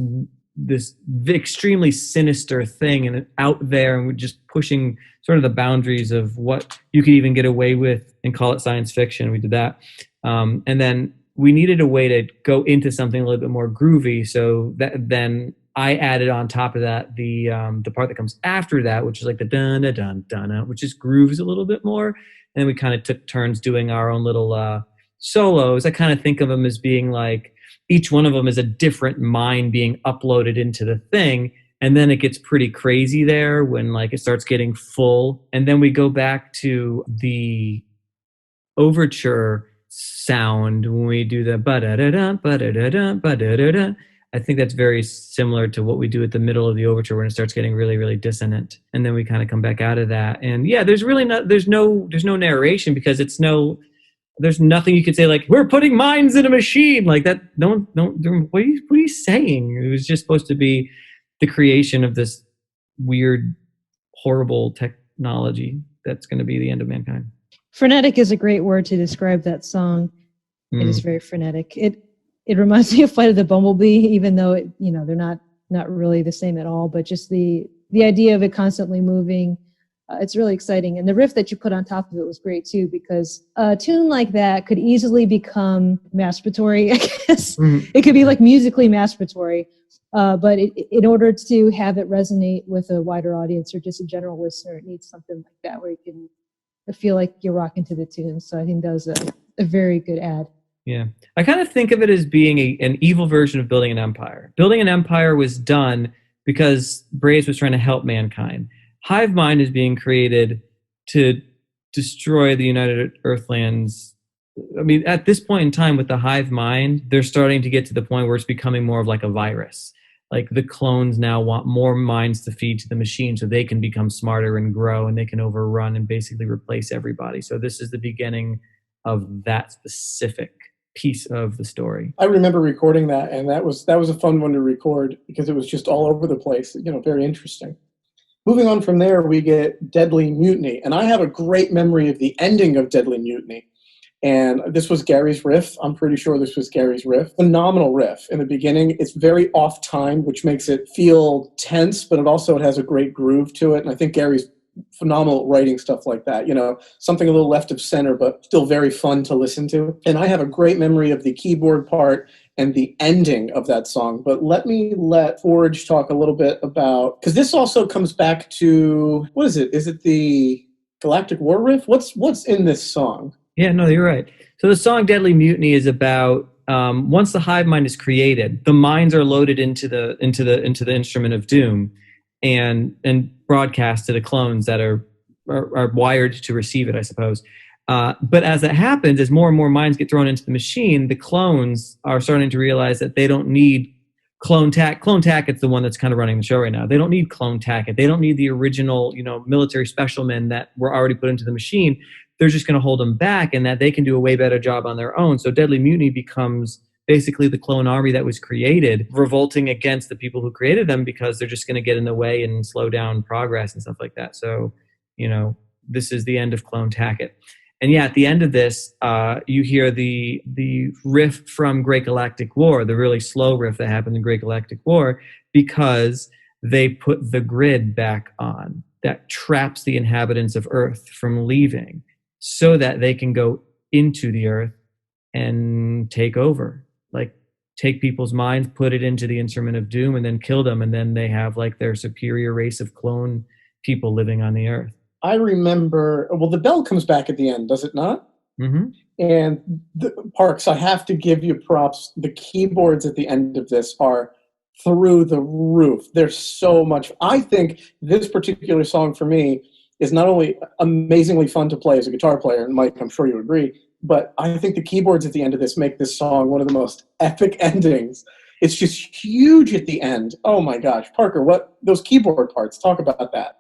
this extremely sinister thing and out there, and we're just pushing sort of the boundaries of what you could even get away with and call it science fiction. We did that. And then we needed a way to go into something a little bit more groovy. So then I added on top of that the part that comes after that, which is like the dun dun dun dun, which just grooves a little bit more. And then we kind of took turns doing our own little solos, I kind of think of them as being like each one of them is a different mind being uploaded into the thing. And then it gets pretty crazy there when like it starts getting full. And then we go back to the overture sound when we do the ba-da-da-da, ba-da-da-da, ba-da-da-da. I think that's very similar to what we do at the middle of the overture when it starts getting really, really dissonant. And then we kind of come back out of that. And yeah, there's no narration because there's nothing you could say like, we're putting minds in a machine like that. What are you saying? It was just supposed to be the creation of this weird, horrible technology that's going to be the end of mankind. Frenetic is a great word to describe that song. It is very frenetic. It reminds me of Flight of the Bumblebee, even though they're not really the same at all. But just the idea of it constantly moving, it's really exciting. And the riff that you put on top of it was great too, because a tune like that could easily become masturbatory. I guess it could be like musically masturbatory. But in order to have it resonate with a wider audience or just a general listener, it needs something like that where you can feel like you're rocking to the tune. So I think that was a very good ad. Yeah. I kind of think of it as being an evil version of Building an Empire. Building an Empire was done because Braves was trying to help mankind. Hive Mind is being created to destroy the United Earthlands. I mean, at this point in time with the Hive Mind, they're starting to get to the point where it's becoming more of like a virus. Like the clones now want more minds to feed to the machine so they can become smarter and grow and they can overrun and basically replace everybody. So this is the beginning of that specific piece of the story. I remember recording that, and that was a fun one to record because it was just all over the place, very interesting. Moving on from there, we get Deadly Mutiny, and I have a great memory of the ending of Deadly Mutiny. And this was Gary's riff. I'm pretty sure this was Gary's riff. Phenomenal riff in the beginning. It's very off time, which makes it feel tense, but it has a great groove to it. And I think Gary's phenomenal at writing stuff like that. Something a little left of center, but still very fun to listen to. And I have a great memory of the keyboard part and the ending of that song. But let Forge talk a little bit about, because this also comes back to, what is it? Is it the Galactic War riff? What's in this song? Yeah, no, you're right. So the song Deadly Mutiny is about once the hive mind is created, the minds are loaded into the instrument of doom and broadcast to the clones that are wired to receive it, I suppose. But as that happens, as more and more minds get thrown into the machine, the clones are starting to realize that they don't need Clone Tackett's the one that's kind of running the show right now. They don't need Clone Tackett. They don't need the original, military special men that were already put into the machine. They're just going to hold them back, and that they can do a way better job on their own. So Deadly Mutiny becomes basically the clone army that was created, revolting against the people who created them because they're just going to get in the way and slow down progress and stuff like that. So, this is the end of Clone Tackett. And yeah, at the end of this, you hear the riff from Great Galactic War, the really slow riff that happened in Great Galactic War, because they put the grid back on that traps the inhabitants of Earth from leaving so that they can go into the Earth and take over. Like, take people's minds, put it into the instrument of doom, and then kill them. And then they have like their superior race of clone people living on the Earth. I remember, the bell comes back at the end, does it not? Mm-hmm. And Parks, I have to give you props. The keyboards at the end of this are through the roof. There's so much. I think this particular song for me is not only amazingly fun to play as a guitar player, and Mike, I'm sure you agree, but I think the keyboards at the end of this make this song one of the most epic endings. It's just huge at the end. Oh my gosh. Parker, those keyboard parts, talk about that.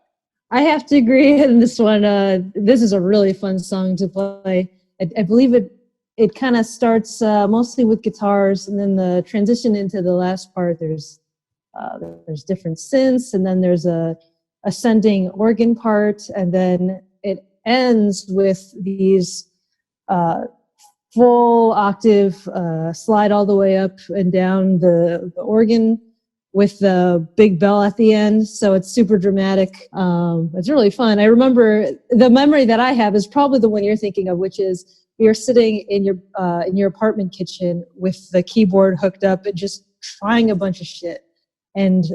I have to agree in this one. This is a really fun song to play. I believe it kind of starts mostly with guitars, and then the transition into the last part, there's different synths, and then there's a ascending organ part, and then it ends with these full octave slide all the way up and down the organ with the big bell at the end. So it's super dramatic. It's really fun. I remember the memory that I have is probably the one you're thinking of, which is you're sitting in your apartment kitchen with the keyboard hooked up and just trying a bunch of shit. And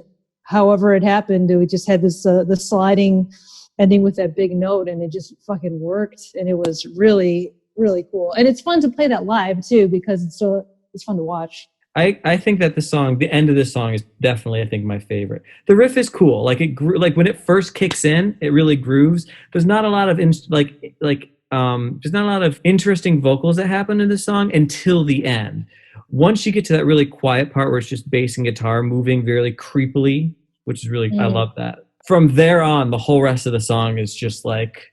however it happened, we just had this the sliding ending with that big note, and it just fucking worked. And it was really really cool. And it's fun to play that live too, because it's fun to watch. I think that the end of this song is definitely, I think, my favorite. The riff is cool. Like like when it first kicks in, it really grooves. There's not a lot of there's not a lot of interesting vocals that happen in this song until the end. Once you get to that really quiet part where it's just bass and guitar moving very creepily, which is really, I love that. From there on, the whole rest of the song is just like,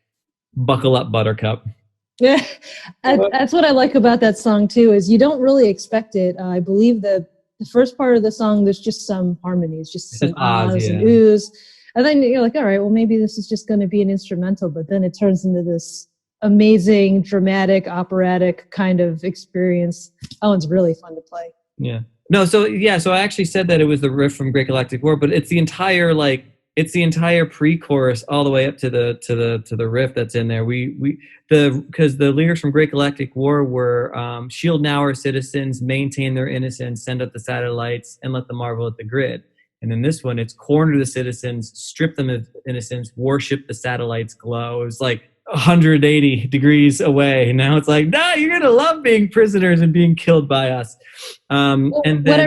buckle up, Buttercup. Yeah, that's what I like about that song too. Is you don't really expect it. I believe the first part of the song, there's just some harmonies, just some ahs and oohs, and then you're like, all right, well maybe this is just going to be an instrumental, but then it turns into this amazing, dramatic, operatic kind of experience. That one's really fun to play. Yeah. No. So I actually said that it was the riff from Great Galactic War, but it's the entire pre-chorus all the way up to the riff that's in there. Because the lyrics from Great Galactic War were shield now our citizens, maintain their innocence, send up the satellites, and let them marvel at the grid. And in this one, it's corner the citizens, strip them of innocence, worship the satellites glow. It was like 180 degrees away. Now it's like, nah, you're gonna love being prisoners and being killed by us. And I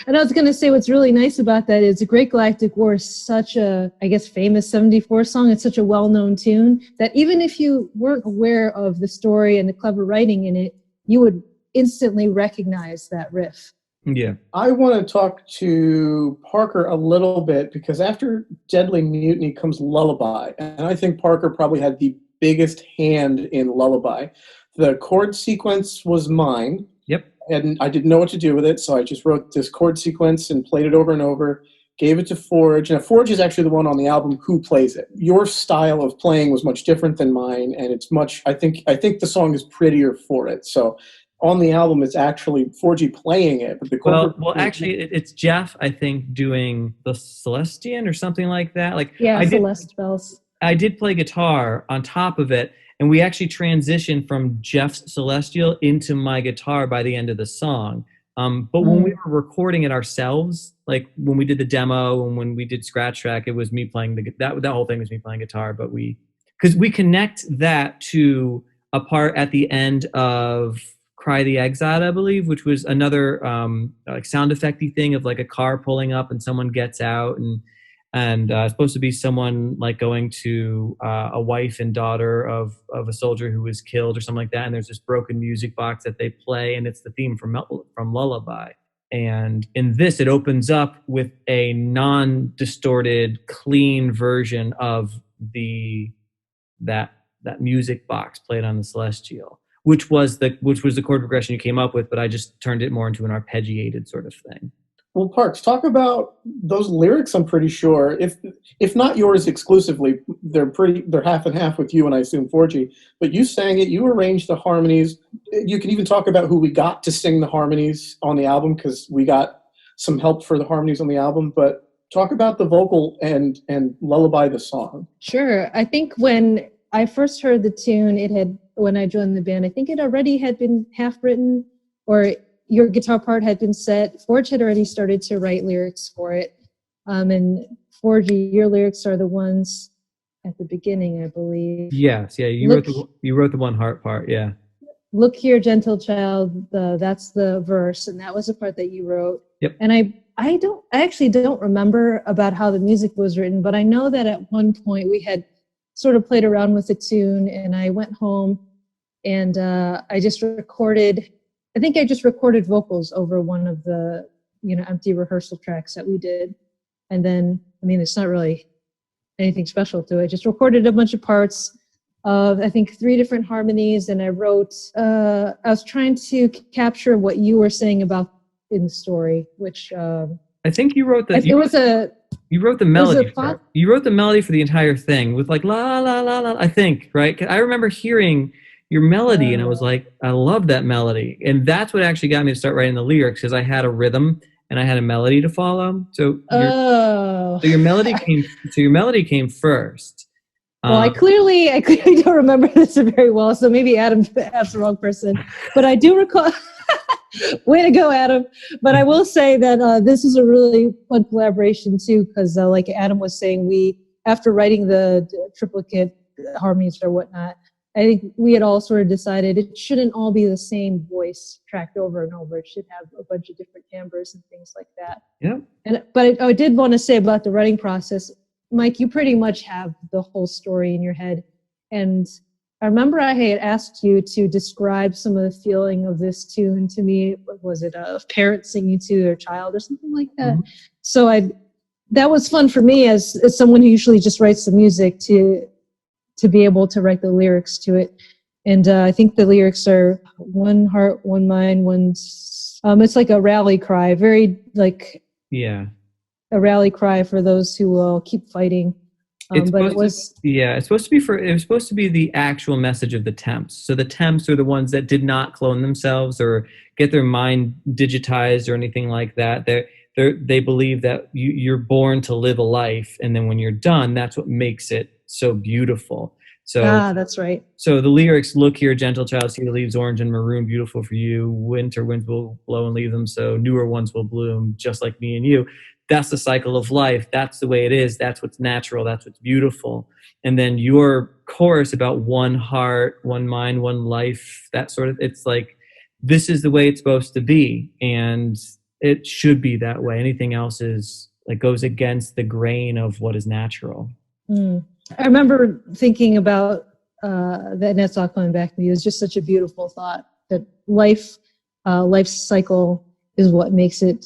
was gonna say, what's really nice about that is the Great Galactic War is such a, I guess, famous 74 song. It's such a well-known tune that even if you weren't aware of the story and the clever writing in it, you would instantly recognize that riff. Yeah. I want to talk to Parker a little bit, because after Deadly Mutiny comes Lullaby, and I think Parker probably had the biggest hand in Lullaby. The chord sequence was mine. Yep. And I didn't know what to do with it, so I just wrote this chord sequence and played it over and over, gave it to Forge. Now, Forge is actually the one on the album who plays it. Your style of playing was much different than mine, and it's much, I think the song is prettier for it. So on the album, it's actually Forgy playing it. But it's Jeff, I think, doing the Celestian or something like that. Celeste Bells. I did play guitar on top of it, and we actually transitioned from Jeff's Celestial into my guitar by the end of the song. But when we were recording it ourselves, like when we did the demo and when we did Scratch Track, it was me playing that whole thing was me playing guitar. But because we connect that to a part at the end of Cry the Exile, I believe, which was another like sound effecty thing of like a car pulling up and someone gets out, and it's supposed to be someone like going to a wife and daughter of a soldier who was killed or something like that. And there's this broken music box that they play, and it's the theme from Lullaby. And in this, it opens up with a non-distorted, clean version of that music box played on the Celestial, which was the chord progression you came up with, but I just turned it more into an arpeggiated sort of thing. Well, Parks, talk about those lyrics. I'm pretty sure, if not yours exclusively, they're half and half with you and I assume Forgy. But you sang it, you arranged the harmonies. You can even talk about who we got to sing the harmonies on the album, because we got some help for the harmonies on the album. But talk about the vocal and Lullaby the song. Sure. I think when I first heard the tune, when I joined the band, I think it already had been half written, or your guitar part had been set. Forge had already started to write lyrics for it. And Forge, your lyrics are the ones at the beginning, I believe. Yes, yeah, you wrote the one heart part, yeah. Look here, gentle child, that's the verse, and that was the part that you wrote. Yep. And I actually don't remember about how the music was written, but I know that at one point we had sort of played around with the tune, and I went home and I just recorded vocals over one of the, empty rehearsal tracks that we did. And then, it's not really anything special to it. Just recorded a bunch of parts of, I think, 3 different harmonies. And I wrote, I was trying to capture what you were saying about in the story, which I think you wrote the. You wrote the melody. You wrote the melody for the entire thing with like la la la la. I think, right? I remember hearing your melody, and I was like, I love that melody, and that's what actually got me to start writing the lyrics, because I had a rhythm and I had a melody to follow. So your melody came. So your melody came first. Well, I clearly don't remember this very well, so maybe Adam asked the wrong person. But I do recall. Way to go, Adam! But I will say that this is a really fun collaboration too, because like Adam was saying, we, after writing the triplicate harmonies or whatnot, I think we had all sort of decided it shouldn't all be the same voice tracked over and over. It should have a bunch of different timbres and things like that. Yeah. But I did want to say about the writing process, Mike, you pretty much have the whole story in your head. And I remember I had asked you to describe some of the feeling of this tune to me. Was it a parent singing to their child or something like that? Mm-hmm. So that was fun for me as someone who usually just writes the music to be able to write the lyrics to it. And I think the lyrics are one heart, one mind, it's like a rally cry, very like a rally cry for those who will keep fighting. It's supposed to be the actual message of the temps. So the temps are the ones that did not clone themselves or get their mind digitized or anything like that. They believe that you're born to live a life, and then when you're done, that's what makes it so beautiful. So that's right. So the lyrics: "Look here, gentle child, see the leaves orange and maroon, beautiful for you. Winter winds will blow and leave them, so newer ones will bloom, just like me and you." That's the cycle of life. That's the way it is. That's what's natural. That's what's beautiful. And then your chorus about one heart, one mind, one life, that sort of, it's like, this is the way it's supposed to be. And it should be that way. Anything else is like goes against the grain of what is natural. I remember thinking about that, and that's all coming back to me. It was just such a beautiful thought that life's cycle is what makes it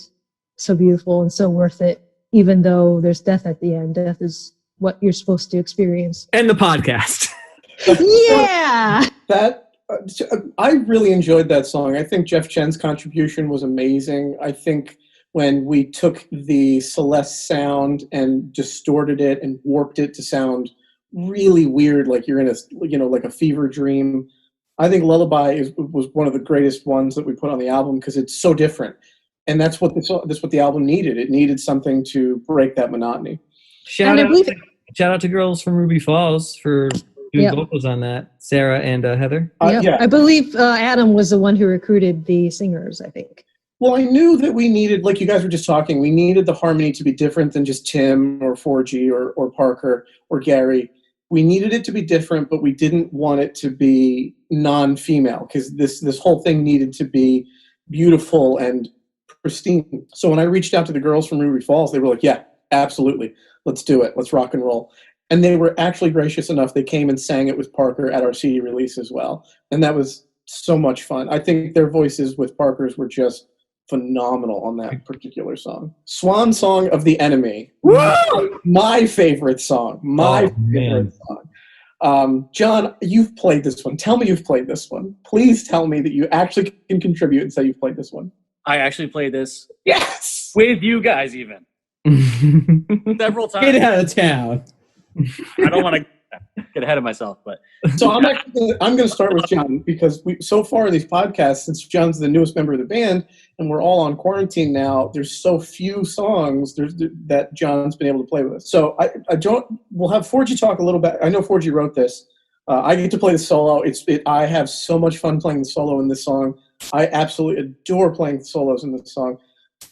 so beautiful and so worth it, even though there's death at the end. Death is what you're supposed to experience. And the podcast. Yeah. I really enjoyed that song. I think Jeff Chen's contribution was amazing. I think when we took the Celeste sound and distorted it and warped it to sound really weird, like you're in like a fever dream. I think Lullaby was one of the greatest ones that we put on the album because it's so different. And that's what the album needed. It needed something to break that monotony. Shout out to girls from Ruby Falls for doing vocals on that, Sarah and Heather. I believe Adam was the one who recruited the singers, I think. Well, I knew that we needed, like you guys were just talking, we needed the harmony to be different than just Tim or 4G or Parker or Gary. We needed it to be different, but we didn't want it to be non-female because this whole thing needed to be beautiful and pristine. So when I reached out to the girls from Ruby Falls, they were like, yeah, absolutely. Let's do it. Let's rock and roll. And they were actually gracious enough. They came and sang it with Parker at our CD release as well. And that was so much fun. I think their voices with Parker's were just phenomenal on that particular song. Swan Song of the Enemy. Woo! My favorite song. My favorite song. John, you've played this one. Tell me you've played this one. Please tell me that you actually can contribute and say you've played this one. I actually played this. Yes! With you guys even. Several times. Get out of town. I don't want to get ahead of myself, but so I'm going to start with John because so far these podcasts, since John's the newest member of the band and we're all on quarantine now, there's so few songs that John's been able to play with us. So we'll have 4G talk a little bit. I know 4G wrote this. I get to play the solo. I have so much fun playing the solo in this song. I absolutely adore playing the solos in this song.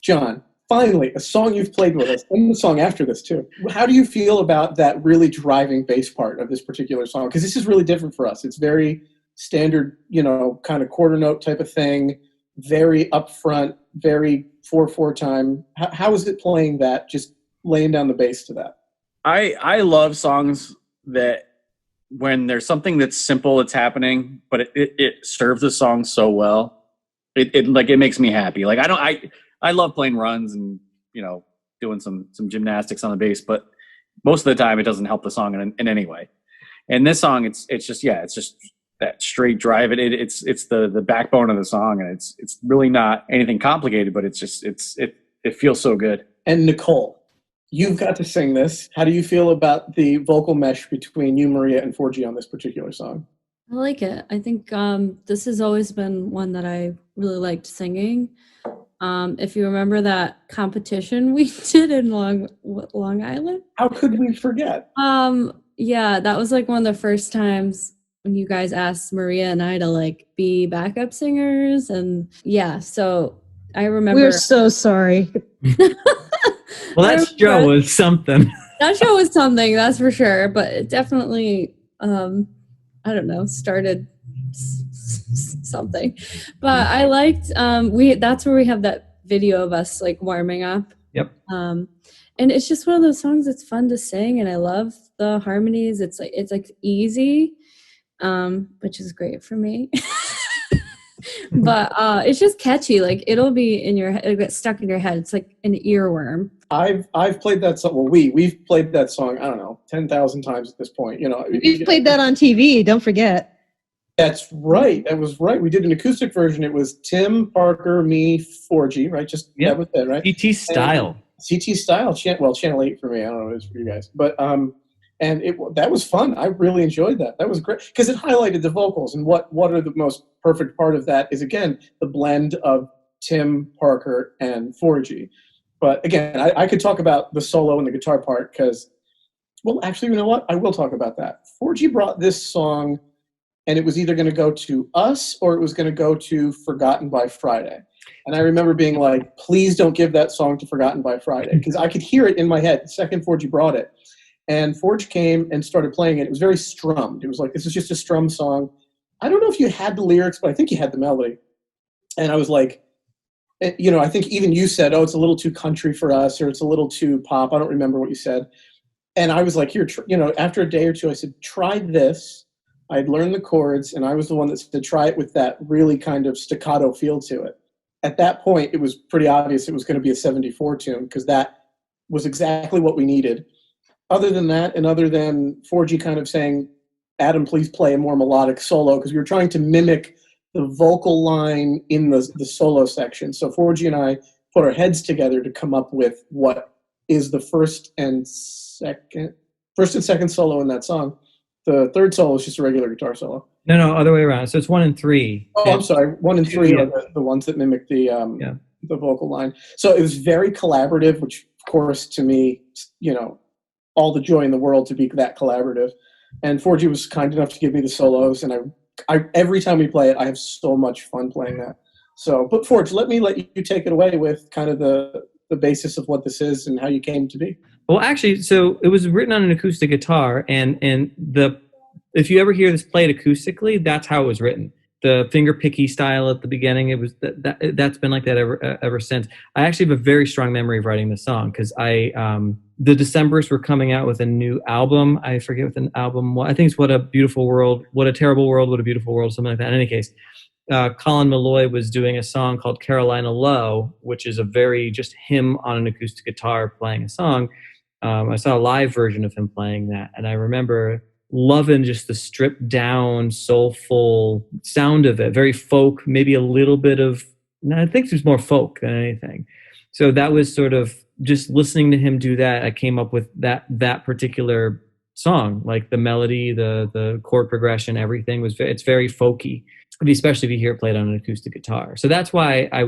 John, finally, a song you've played with us, and the song after this too. How do you feel about that really driving bass part of this particular song? Because this is really different for us. It's very standard, kind of quarter note type of thing, very upfront, very 4/4 time. How is it playing that, just laying down the bass to that? I love songs that when there's something that's simple that's happening, but it serves the song so well. It makes me happy. Like I love playing runs and doing some gymnastics on the bass, but most of the time it doesn't help the song in any way. And this song, it's just that straight drive. It's the backbone of the song, and it's really not anything complicated, but it feels so good. And Nicole, you've got to sing this. How do you feel about the vocal mesh between you, Maria, and 4G on this particular song? I like it. I think this has always been one that I really liked singing. If you remember that competition we did in Long Island. How could we forget? Yeah, that was like one of the first times when you guys asked Maria and I to like be backup singers. And yeah, so I remember. We're so sorry. Well, that show was something. That show was something, that's for sure. But it definitely, I don't know, started something. But I liked that's where we have that video of us like warming up. Yep. And it's just one of those songs that's fun to sing, and I love the harmonies. It's like easy, which is great for me. But it's just catchy. Like it'll be in your head, it'll get stuck in your head. It's like an earworm. I've played that song. Well, we've played that song. I don't know, 10,000 times at this point. You know, We've played that on TV. Don't forget. That's right. That was right. We did an acoustic version. It was Tim, Parker, me, 4G. Right, just that was it. Right. CT style. CT style. Channel 8 for me. I don't know what it is for you guys, but and that was fun. I really enjoyed that. That was great because it highlighted the vocals, and what are the most perfect part of that is again the blend of Tim, Parker, and 4G. But again, I could talk about the solo and the guitar part because, well, actually, you know what? I will talk about that. 4G brought this song, and it was either going to go to us or it was going to go to Forgotten by Friday. And I remember being like, please don't give that song to Forgotten by Friday because I could hear it in my head the second 4G brought it. And 4G came and started playing it. It was very strummed. It was like, this is just a strum song. I don't know if you had the lyrics, but I think you had the melody. And I was like, you know, I think even you said, oh, it's a little too country for us or it's a little too pop. I don't remember what you said. And I was like, here, you know, after a day or two, I said, try this. I'd learned the chords, and I was the one that said, try it with that really kind of staccato feel to it. At that point, it was pretty obvious it was going to be a 74 tune because that was exactly what we needed. Other than that, and other than 4G kind of saying, Adam, please play a more melodic solo, because we were trying to mimic the vocal line in the solo section. So 4G and I put our heads together to come up with what is the first and second solo in that song. The third solo is just a regular guitar solo. No, other way around. So it's 1 and 3. Oh, I'm sorry. 1 and 3 are the ones that mimic the vocal line. So it was very collaborative, which of course to me, you know, all the joy in the world to be that collaborative. And 4G was kind enough to give me the solos, and I every time we play it, I have so much fun playing that. So, but 4G, let you take it away with kind of the basis of what this is and how you came to be. Well, actually, so it was written on an acoustic guitar, and if you ever hear this played acoustically, that's how it was written. The finger picky style at the beginning, it was that's been like that ever since. I actually have a very strong memory of writing this song because the Decembers were coming out with a new album. I forget what the album was. I think it's What a Beautiful World, What a Terrible World, What a Beautiful World, something like that. In any case, Colin Malloy was doing a song called Carolina Low, which is a very just him on an acoustic guitar playing a song. I saw a live version of him playing that, and I remember loving just the stripped down, soulful sound of it. Very folk, maybe a little bit of, I think there's more folk than anything. So that was sort of just listening to him do that. I came up with that particular song, like the melody, the chord progression, everything it's very folky, especially if you hear it played on an acoustic guitar. So that's why I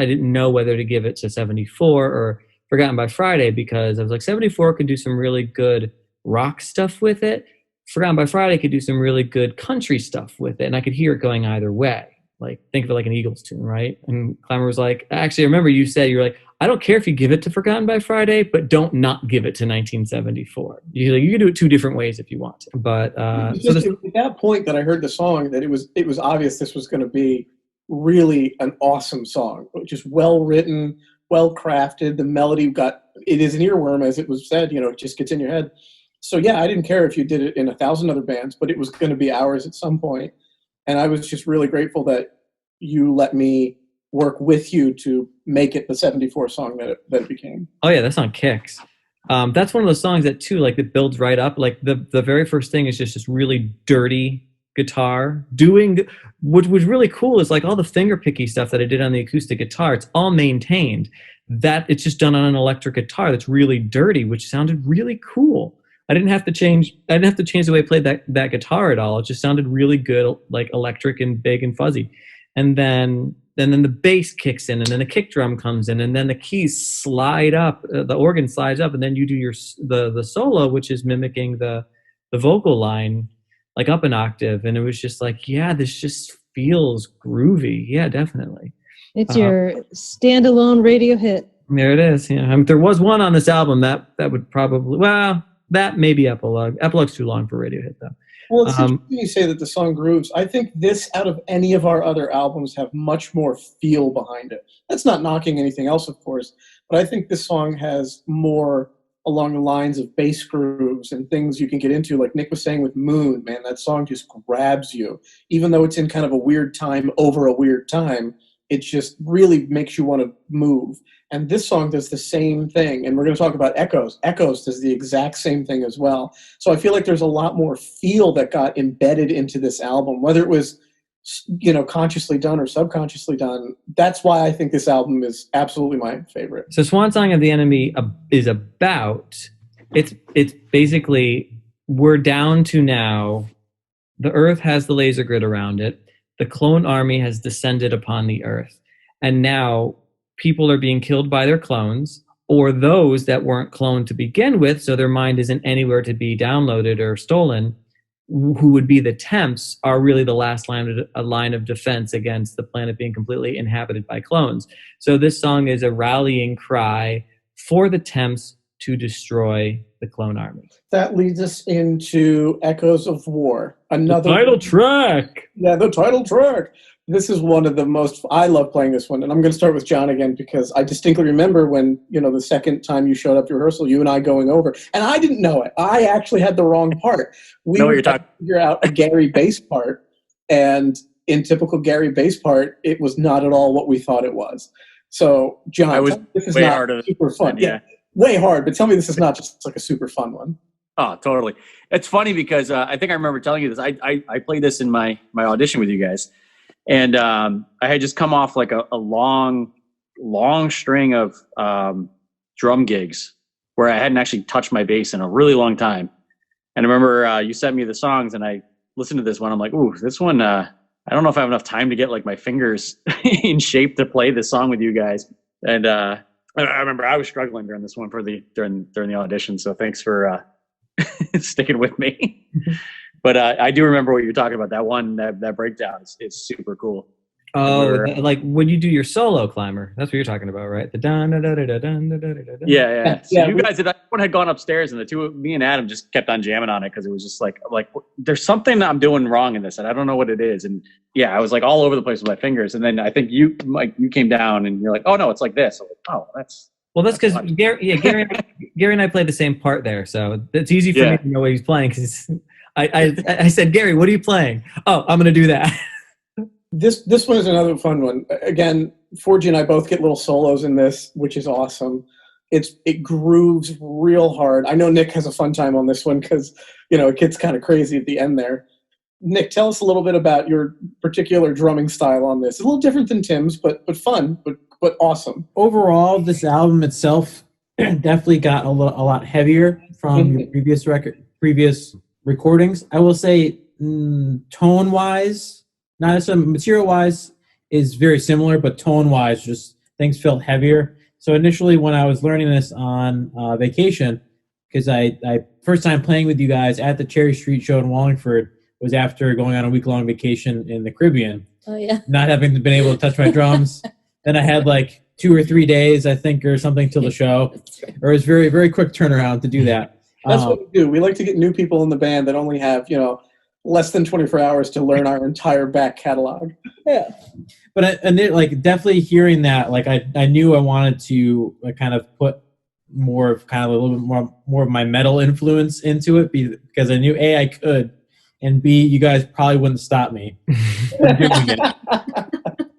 didn't know whether to give it to 74 or Forgotten by Friday, because I was like, 74 could do some really good rock stuff with it. Forgotten by Friday could do some really good country stuff with it, and I could hear it going either way. Like, think of it like an Eagles tune, right? And Clamor was like, actually, I remember you said, you're like, I don't care if you give it to Forgotten by Friday, but don't not give it to 1974. You can do it two different ways if you want to. But at that point that I heard the song, that it was obvious this was going to be really an awesome song, just well written, well crafted. The melody it is an earworm, as it was said. You know, it just gets in your head. So yeah, I didn't care if you did it in 1,000 other bands, but it was going to be ours at some point. And I was just really grateful that you let me work with you to make it the 74 song that it became. Oh yeah, that song kicks. That's one of those songs that too, like, it builds right up. Like the very first thing is just this really dirty guitar which was really cool is like all the finger picky stuff that I did on the acoustic guitar, it's all maintained. That it's just done on an electric guitar that's really dirty, which sounded really cool. I didn't have to change the way I played that guitar at all. It just sounded really good, like electric and big and fuzzy. And then the bass kicks in, and then the kick drum comes in, and then the keys slide up, the organ slides up, and then you do the solo, which is mimicking the vocal line, like up an octave. And it was just like, yeah, this just feels groovy. Yeah, definitely. It's your standalone radio hit. There it is. Yeah, I mean, there was one on this album that would probably, well, That maybe Epilogue. Epilogue's too long for a radio hit though. Well, it's interesting you say that the song grooves. I think this, out of any of our other albums, have much more feel behind it. That's not knocking anything else, of course, but I think this song has more along the lines of bass grooves and things you can get into. Like Nick was saying with Moon, man, that song just grabs you. Even though it's in kind of a weird time over a weird time, it just really makes you want to move. And this song does the same thing. And we're going to talk about Echoes. Echoes does the exact same thing as well. So I feel like there's a lot more feel that got embedded into this album, whether it was, consciously done or subconsciously done. That's why I think this album is absolutely my favorite. So Swan Song of the Enemy is about, it's basically, we're down to now, the Earth has the laser grid around it. The clone army has descended upon the Earth. And now people are being killed by their clones, or those that weren't cloned to begin with, so their mind isn't anywhere to be downloaded or stolen, who would be the temps, are really the last line of defense against the planet being completely inhabited by clones. So this song is a rallying cry for the temps to destroy the clone army. That leads us into Echoes of War. Another The title track. Yeah, the title track. This is one of the most, I love playing this one. And I'm going to start with John again, because I distinctly remember when, the second time you showed up to rehearsal, you and I going over, and I didn't know it. I actually had the wrong part. We know what were you're trying to figure out a Gary bass part. And in typical Gary bass part, it was not at all what we thought it was. So, John, this is not super fun. Yeah, way hard. But tell me this is not just like a super fun one. Oh, totally. It's funny because I think I remember telling you this. I played this in my audition with you guys. And I had just come off like a long string of drum gigs where I hadn't actually touched my bass in a really long time. And I remember you sent me the songs, and I listened to this one. I'm like, ooh, this one, I don't know if I have enough time to get like my fingers in shape to play this song with you guys. And I remember I was struggling during this one during the audition. So thanks for sticking with me. But I do remember what you're talking about. That one, that breakdown is super cool. Oh, like when you do your solo climber. That's what you're talking about, right? The dun da da da da dun da da da da. Yeah. So you guys, everyone had gone upstairs, and me and Adam just kept on jamming on it because it was just like there's something that I'm doing wrong in this, and I don't know what it is. And yeah, I was like all over the place with my fingers. And then I think you came down, and you're like, oh no, it's like this. I'm like, oh, that's. Well, that's because Gary and I played the same part there, so it's easy for me to know what he's playing. Because I said, Gary, what are you playing? Oh, I'm going to do that. This one is another fun one. Again, Forgy and I both get little solos in this, which is awesome. It grooves real hard. I know Nick has a fun time on this one because, it gets kind of crazy at the end there. Nick, tell us a little bit about your particular drumming style on this. It's a little different than Tim's, but fun, but awesome. Overall, this album itself definitely got a lot heavier from your previous recordings. I will say tone-wise, not necessarily material-wise, is very similar, but tone-wise, just things felt heavier. So initially, when I was learning this on vacation, because I first time playing with you guys at the Cherry Street show in Wallingford was after going on a week-long vacation in the Caribbean. Oh, yeah. Not having been able to touch my drums. Then I had like 2 or 3 days, I think, or something till the show. Right. Or it was very, very quick turnaround to do that. That's what we do. We like to get new people in the band that only have, less than 24 hours to learn our entire back catalog. Yeah. But definitely hearing that, I knew I wanted to kind of put more of kind of a little bit more of my metal influence into it because I knew A, I could, and B, you guys probably wouldn't stop me from doing it.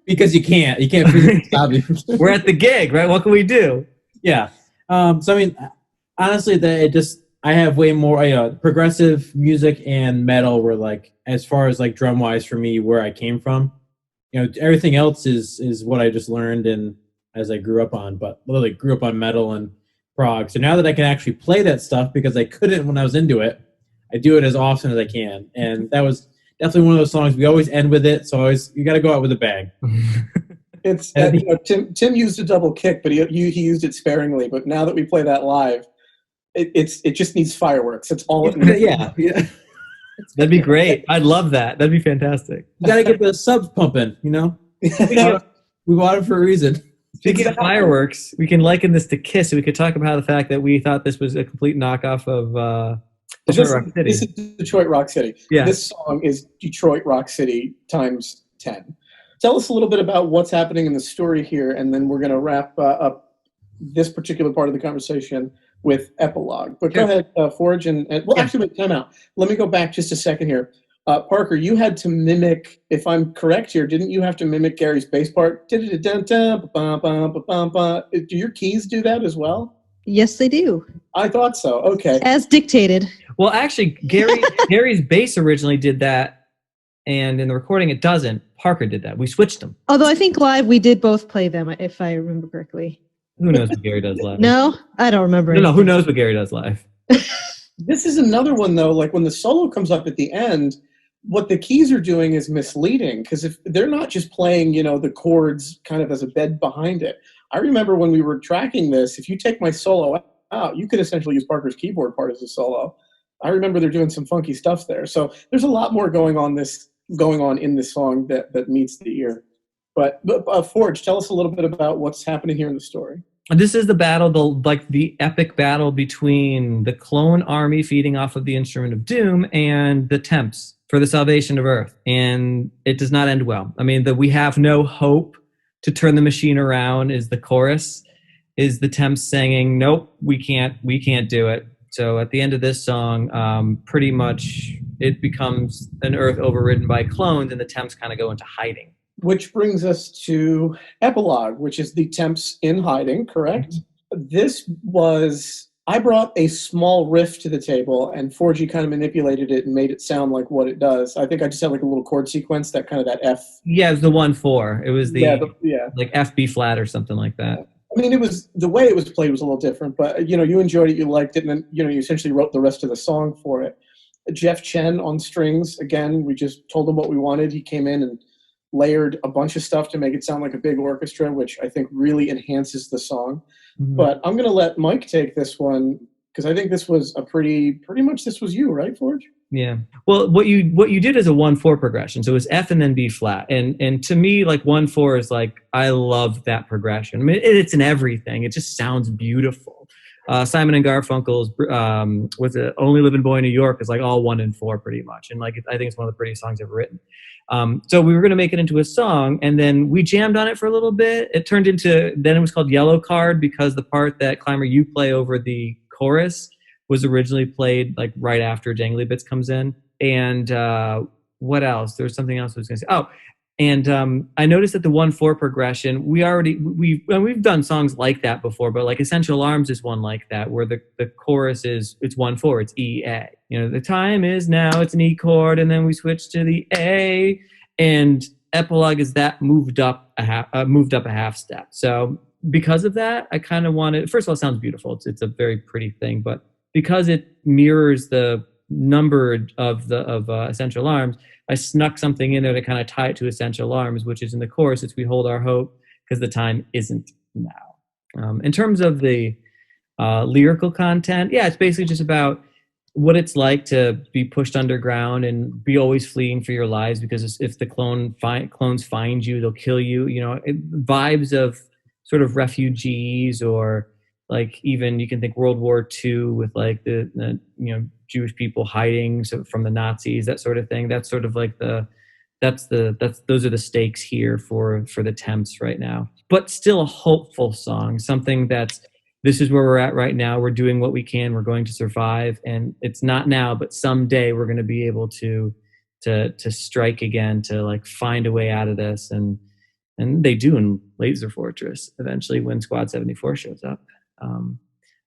Because you can't physically stop me. We're at the gig, right? What can we do? Yeah. So I mean, honestly, I have way more progressive music and metal were as far as drum wise for me where I came from. Everything else is what I just learned and as I grew up on, but literally grew up on metal and prog. So now that I can actually play that stuff because I couldn't when I was into it, I do it as often as I can. And that was definitely one of those songs we always end with it. So you got to go out with a bang. It's Tim used a double kick, but he used it sparingly. But now that we play that live, it just needs fireworks. That's all it needs. Yeah. That'd be great. I'd love that. That'd be fantastic. You got to get the subs pumping. We bought it for a reason. Speaking of fireworks, we can liken this to Kiss. So we could talk about the fact that we thought this was a complete knockoff of Detroit Rock City. This is Detroit Rock City. Yeah. This song is Detroit Rock City times 10. Tell us a little bit about what's happening in the story here, and then we're going to wrap up this particular part of the conversation with Epilogue. But go ahead, Forge, actually, wait, time out. Let me go back just a second here. Parker, you had to mimic, if I'm correct here, didn't you have to mimic Gary's bass part? Do your keys do that as well? Yes, they do. I thought so. Okay. As dictated. Well, actually, Gary's bass originally did that, and in the recording it doesn't. Parker did that. We switched them. Although I think live we did both play them, if I remember correctly. Who knows what Gary does live? No, I don't remember. No, who knows what Gary does live? This is another one, though, like when the solo comes up at the end, what the keys are doing is misleading, because if they're not just playing, the chords kind of as a bed behind it. I remember when we were tracking this, if you take my solo out, you could essentially use Parker's keyboard part as a solo. I remember they're doing some funky stuff there. So there's a lot more going on in this song that meets the ear. But Forge, tell us a little bit about what's happening here in the story. This is the battle, the epic battle between the clone army feeding off of the Instrument of Doom and the Temps for the salvation of Earth. And it does not end well. I mean, we have no hope to turn the machine around is the chorus, is the Temps saying, nope, we can't do it. So at the end of this song, pretty much it becomes an Earth overridden by clones, and the Temps kind of go into hiding. Which brings us to Epilogue, which is the Temps in hiding, correct? Mm-hmm. I brought a small riff to the table, and Forgy kind of manipulated it and made it sound like what it does. I think I just had like a little chord sequence, that F. Yeah, it was the 1/4. It was like F B flat or something like that. I mean, the way it was played was a little different, but you enjoyed it, you liked it, and then you essentially wrote the rest of the song for it. Jeff Chen on strings, again, we just told him what we wanted. He came in and layered a bunch of stuff to make it sound like a big orchestra, which I think really enhances the song. Mm-hmm. But I'm going to let Mike take this one, because I think this was pretty much this was you, right, Forge? Yeah. Well, what you did is a 1/4 progression. So it was F and then B flat. And to me, like 1/4 is like, I love that progression. I mean, it's in everything. It just sounds beautiful. Simon and Garfunkel's was it Only Living Boy in New York is like all 1 and 4 pretty much. And like, I think it's one of the prettiest songs ever written. So we were going to make it into a song, and then we jammed on it for a little bit. Then it was called Yellow Card, because the part that Clymer, you play over the chorus was originally played like right after Jangly Bits comes in. And what else? There was something else I was going to say. Oh, and I noticed that the 1/4 progression, we've done songs like that before, but like Essential Alarms is one like that, where the chorus it's 1/4, it's E A. The time is now, it's an E chord, and then we switch to the A, and Epilogue is that moved up a half step. So because of that, I kind of wanted. First of all, it sounds beautiful. It's a very pretty thing, but because it mirrors the number of Essential Alarms, I snuck something in there to kind of tie it to Essential Alarms, which is in the chorus. It's We Hold Our Hope because the time isn't now. In terms of the lyrical content, yeah, it's basically just about what it's like to be pushed underground and be always fleeing for your lives, because if the clones find you, they'll kill you. Vibes of sort of refugees, or like even you can think World War II with like the Jewish people hiding from the Nazis, that sort of thing. That's sort of like those are the stakes here for the Temps right now. But still a hopeful song, something this is where we're at right now. We're doing what we can. We're going to survive, and it's not now, but someday we're going to be able to strike again, to like find a way out of this, and they do in Laser Fortress eventually when Squad 74 shows up.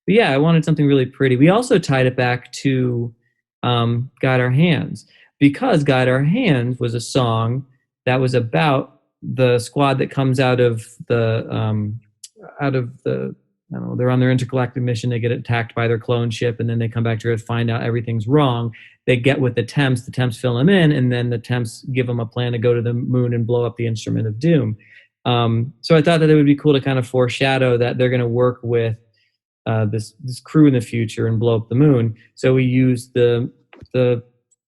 But yeah, I wanted something really pretty. We also tied it back to Guide Our Hands, because Guide Our Hands was a song that was about the squad that comes out of the I don't know, they're on their intergalactic mission, they get attacked by their clone ship, and then they come back to Earth, find out everything's wrong. They get with the Temps fill them in, and then the Temps give them a plan to go to the moon and blow up the Instrument of Doom. So I thought that it would be cool to kind of foreshadow that they're going to work with this crew in the future and blow up the moon. So we used the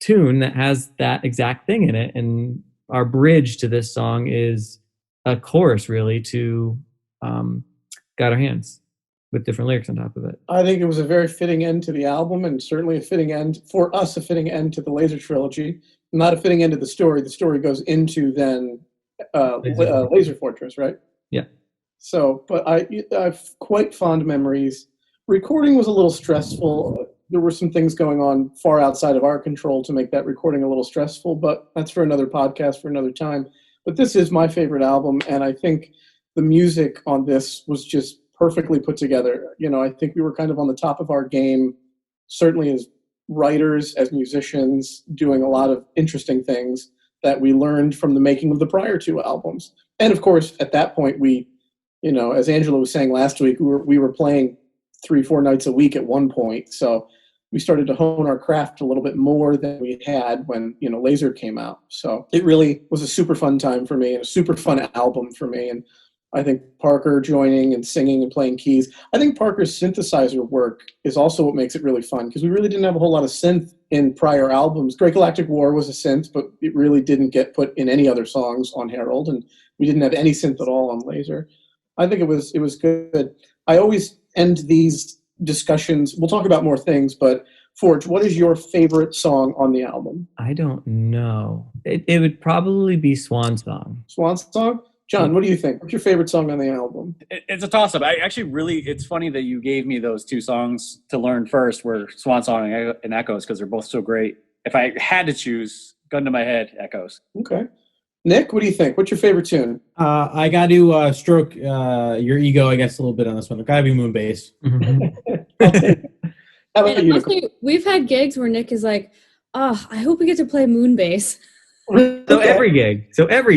tune that has that exact thing in it, and our bridge to this song is a chorus really to got our hands with different lyrics on top of it. I think it was a very fitting end to the album, and certainly a fitting end for us, a fitting end to the Laser trilogy. Not a fitting end to the story. The story goes into then Laser Fortress, right? Yeah. So, but I've quite fond memories. Recording was a little stressful. There were some things going on far outside of our control to make that recording a little stressful, but that's for another podcast for another time. But this is my favorite album, and I think the music on this was just perfectly put together. You know, I think we were kind of on the top of our game, certainly as writers, as musicians, doing a lot of interesting things that we learned from the making of the prior two albums. And of course, at that point, we, you know, as Angela was saying last week, we were playing 3-4 nights a week at one point. So we started to hone our craft a little bit more than we had when, you know, Laser came out. So it really was a super fun time for me and a super fun album for me. And I think Parker joining and singing and playing keys. I think Parker's synthesizer work is also what makes it really fun, because we really didn't have a whole lot of synth in prior albums. Great Galactic War was a synth, but it really didn't get put in any other songs on Herald, and we didn't have any synth at all on Laser. I think it was good. I always end these discussions. We'll talk about more things, but Forge, what is your favorite song on the album? I don't know. It would probably be Swan Song. Swan Song? John, what do you think? What's your favorite song on the album? It's a toss-up. I actually it's funny that you gave me those two songs to learn first, were Swan Song and Echoes, because they're both so great. If I had to choose, gun to my head, Echoes. Okay. Nick, what do you think? What's your favorite tune? I got to stroke your ego, I guess, a little bit on this one. It got to be Moonbase. How about you? Honestly, we've had gigs where Nick is like, "Oh, I hope we get to play Moonbase." So every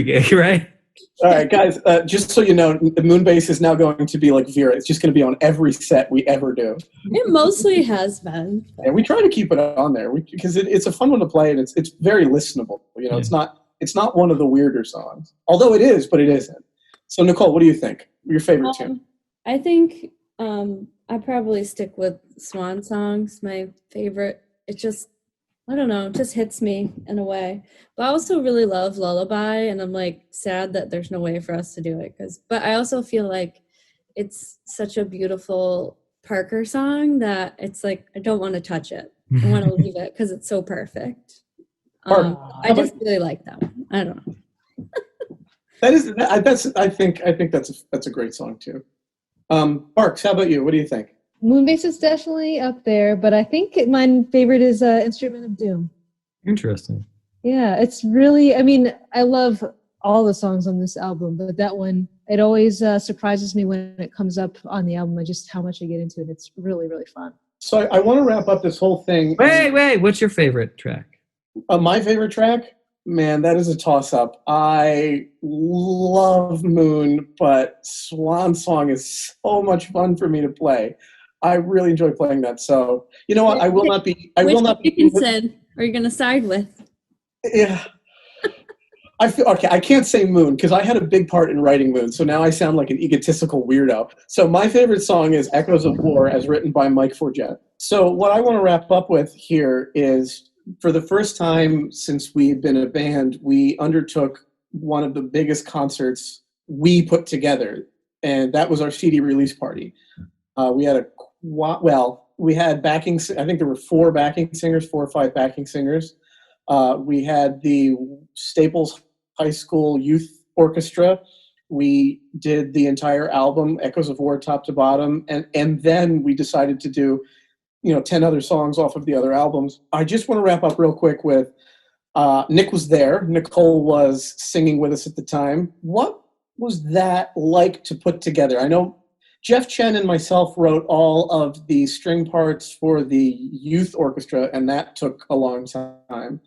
gig, right? All right, guys, just so you know, the Moonbase is now going to be like Vera. It's just going to be on every set we ever do. It mostly has been. And we try to keep it on there because it's a fun one to play, and it's very listenable. You know, it's not one of the weirder songs. Although it is, but it isn't. So, Nicole, what do you think? Your favorite tune? I think I probably stick with Swan Songs, my favorite. It just, I don't know, it just hits me in a way. But I also really love Lullaby, and I'm like sad that there's no way for us to do it. But I also feel like it's such a beautiful Parker song that it's like I don't want to touch it. I want to leave it because it's so perfect. I just really like that one. I don't know. I think that's a great song too. Parks, how about you? What do you think? Moonbase is definitely up there, but I think my favorite is Instrument of Doom. Interesting. Yeah, it's really, I mean, I love all the songs on this album, but that one, it always surprises me when it comes up on the album, just how much I get into it. It's really, really fun. So I want to wrap up this whole thing. Wait, what's your favorite track? My favorite track? Man, that is a toss-up. I love Moon, but Swan Song is so much fun for me to play. I really enjoy playing that. So, you know what? I will not be. Dickinson are you going to side with? Yeah. I feel okay. I can't say Moon because I had a big part in writing Moon, so now I sound like an egotistical weirdo. So my favorite song is "Echoes of War," as written by Mike Forget. So what I want to wrap up with here is, for the first time since we've been a band, we undertook one of the biggest concerts we put together, and that was our CD release party. We had backing. I think there were 4 or 5 backing singers. We had the Staples High School Youth Orchestra. We did the entire album, Echoes of War, top to bottom, and then we decided to do, 10 other songs off of the other albums. I just want to wrap up real quick with Nick was there. Nicole was singing with us at the time. What was that like to put together? I know Jeff Chen and myself wrote all of the string parts for the youth orchestra, and that took a long time.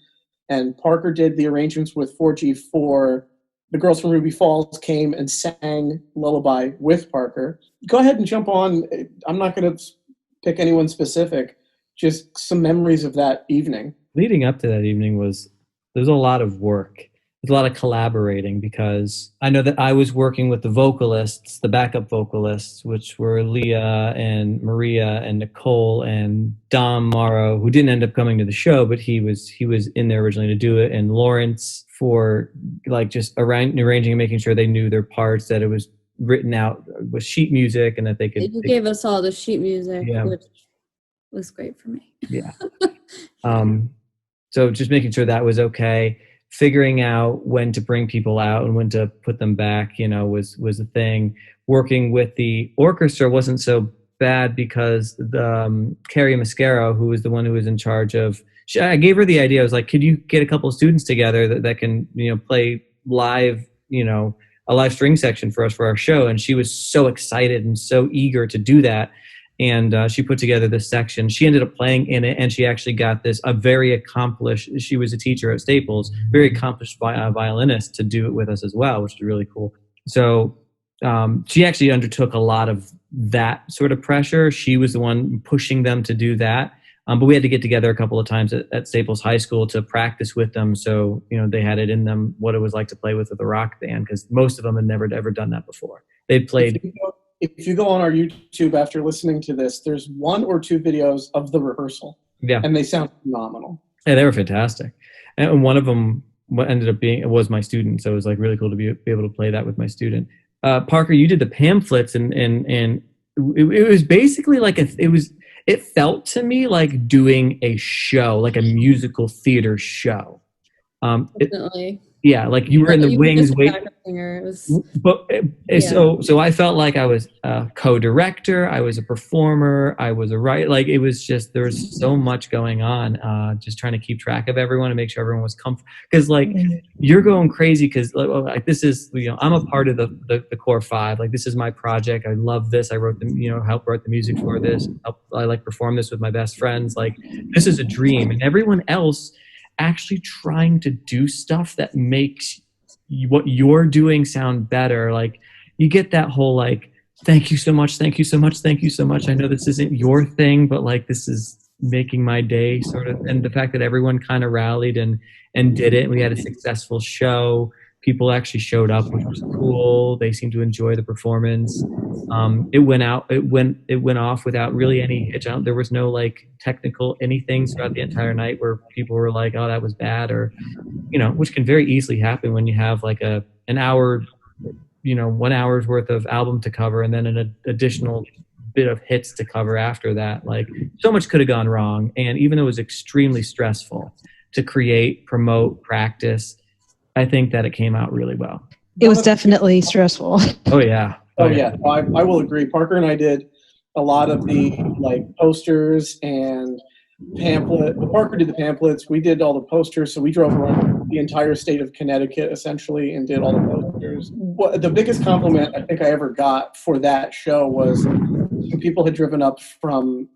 And Parker did the arrangements with 4G for the girls from Ruby Falls came and sang Lullaby with Parker. Go ahead and jump on. I'm not going to pick anyone specific, just some memories of that evening. Leading up to that evening there was a lot of work. There's a lot of collaborating, because I know that I was working with the vocalists, the backup vocalists, which were Leah and Maria and Nicole and Dom Morrow, who didn't end up coming to the show, but he was in there originally to do it, and Lawrence for like just arranging and making sure they knew their parts, that it was written out with sheet music, and that they could. You gave us all the sheet music, Yeah. which was great for me. Yeah. So just making sure that was okay. Figuring out when to bring people out and when to put them back, was a thing. Working with the orchestra wasn't so bad because the Carrie Mascaro, who was the one who was in charge of, I gave her the idea. I was like, could you get a couple of students together that can, play live, a live string section for us for our show? And she was so excited and so eager to do that. And she put together this section. She ended up playing in it, and she actually got a very accomplished, she was a teacher at Staples, very accomplished violinist to do it with us as well, which is really cool. So she actually undertook a lot of that sort of pressure. She was the one pushing them to do that. But we had to get together a couple of times at Staples High School to practice with them. So, they had it in them what it was like to play with a rock band, because most of them had never ever done that before. They'd played. If you go on our YouTube after listening to this, there's 1 or 2 videos of the rehearsal. Yeah. And they sound phenomenal. Yeah, they were fantastic. And one of them ended up being, it was my student. So it was like really cool to be able to play that with my student. Parker, you did the pamphlets, and it was basically like it felt to me like doing a show, like a musical theater show. Definitely. Yeah, like you were in the wings waiting. So I felt like I was a co-director, I was a performer, I was a writer. Like it was just, there was so much going on, just trying to keep track of everyone and make sure everyone was comfortable. Because like you're going crazy because like this is, I'm a part of the core 5. Like this is my project. I love this. I wrote helped write the music for this. I like perform this with my best friends. Like this is a dream, and everyone else actually trying to do stuff that makes what you're doing sound better. Like you get that whole like, thank you so much, thank you so much, thank you so much. I know this isn't your thing, but like this is making my day sort of. And the fact that everyone kind of rallied and did it. We had a successful show. People actually showed up, which was cool. They seemed to enjoy the performance. It went off without really any hitch. There was no like technical anything throughout the entire night where people were like, "Oh, that was bad," or which can very easily happen when you have like an hour, 1 hour's worth of album to cover and then an additional bit of hits to cover after that. Like so much could have gone wrong, and even though it was extremely stressful to create, promote, practice, I think that it came out really well. It was definitely stressful. Oh yeah. Oh yeah. I will agree. Parker and I did a lot of the like posters and pamphlet. Parker did the pamphlets. We did all the posters. So we drove around the entire state of Connecticut essentially and did all the posters. The biggest compliment I think I ever got for that show was some people had driven up from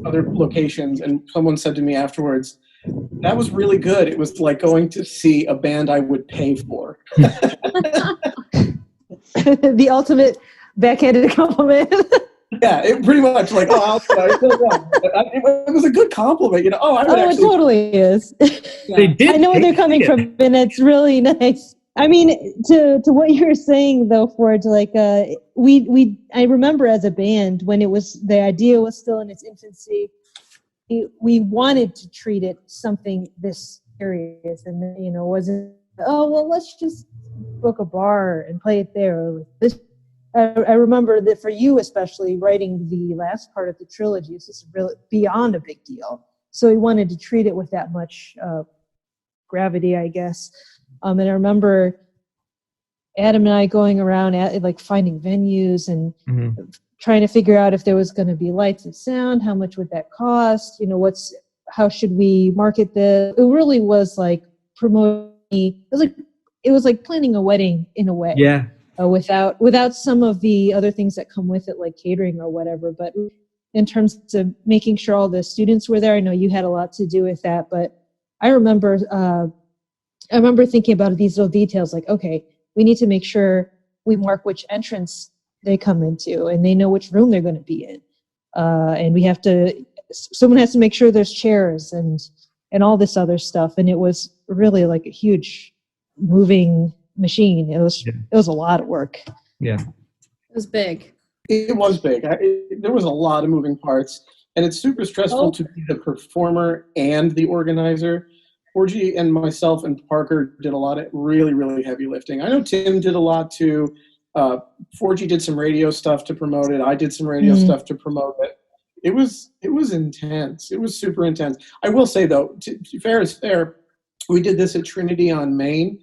other locations, and someone said to me afterwards, "That was really good. It was like going to see a band I would pay for." The ultimate backhanded compliment. Yeah, it pretty much like, it was a good compliment, It totally is. They did. I know where they're coming from, and it's really nice. I mean, to what you're saying though, Ford, like I remember as a band when the idea was still in its infancy. We wanted to treat it something this serious, and wasn't, let's just book a bar and play it there. Like this, I remember that for you especially, writing the last part of the trilogy is just really beyond a big deal. So we wanted to treat it with that much gravity, I guess. And I remember Adam and I going around like finding venues and trying to figure out if there was going to be lights and sound, how much would that cost? How should we market this? It really was like promoting. It was like planning a wedding in a way. Yeah. Without some of the other things that come with it, like catering or whatever. But in terms of making sure all the students were there, I know you had a lot to do with that. But I remember thinking about these little details, like, okay, we need to make sure we mark which entrance they come into, and they know which room they're going to be in. And someone has to make sure there's chairs and all this other stuff. And it was really like a huge moving machine. It was a lot of work. Yeah. It was big. It was big. There was a lot of moving parts, and it's super stressful to be the performer and the organizer. Orgy and myself and Parker did a lot of really, really heavy lifting. I know Tim did a lot too. Forgy did some radio stuff to promote it. I did some radio stuff to promote it. It was intense. It was super intense. I will say though, fair is fair. We did this at Trinity on Main.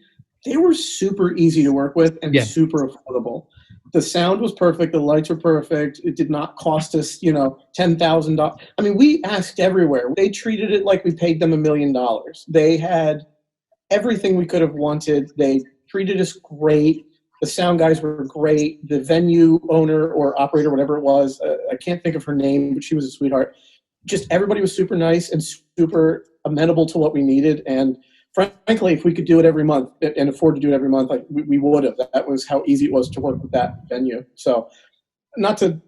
They were super easy to work with and super affordable. The sound was perfect. The lights were perfect. It did not cost us, $10,000. I mean, we asked everywhere. They treated it like we paid them $1 million. They had everything we could have wanted. They treated us great. The sound guys were great. The venue owner or operator, whatever it was, I can't think of her name, but she was a sweetheart. Just everybody was super nice and super amenable to what we needed. And frankly, if we could do it every month and afford to do it every month, like we would have. That was how easy it was to work with that venue. So not to,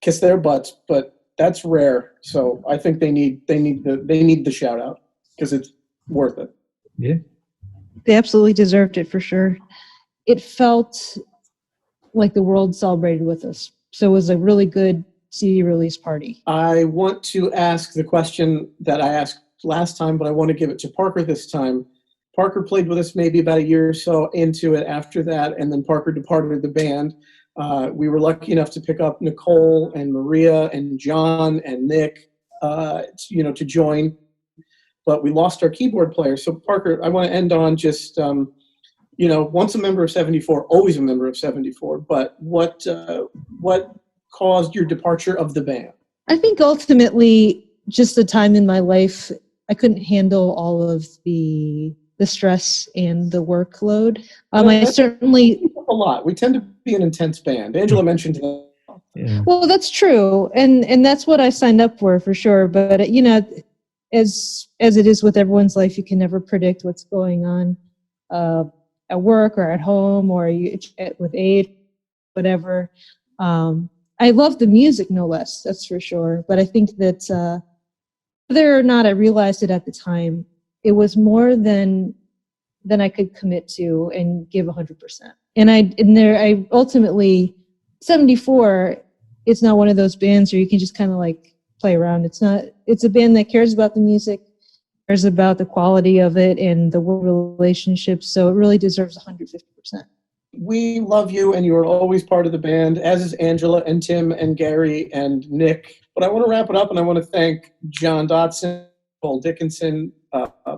kiss their butts, but that's rare. So I think they need the shout out because it's worth it. Yeah. They absolutely deserved it for sure. It felt like the world celebrated with us. So it was a really good CD release party. I want to ask the question that I asked last time, but I want to give it to Parker this time. Parker played with us maybe about a year or so into it after that, and then Parker departed the band. We were lucky enough to pick up Nicole and Maria and John and Nick, to join, but we lost our keyboard player. So Parker, I want to end on just, once a member of 74, always a member of 74, but what caused your departure of the band? I think ultimately just the time in my life, I couldn't handle all of the stress and the workload. I certainly a lot. We tend to be an intense band. Angela mentioned that. Yeah. Well, that's true, and that's what I signed up for sure. But as it is with everyone's life, you can never predict what's going on at work or at home or with aid, whatever. I love the music, no less. That's for sure. But I think that whether or not I realized it at the time, it was more than I could commit to and give 100%. And I ultimately 74. It's not one of those bands where you can just kind of like play around. It's a band that cares about the music, cares about the quality of it and the relationships. So it really deserves 150%. We love you, and you are always part of the band, as is Angela and Tim and Gary and Nick. But I want to wrap it up, and I want to thank John Dotson, Paul Dickinson,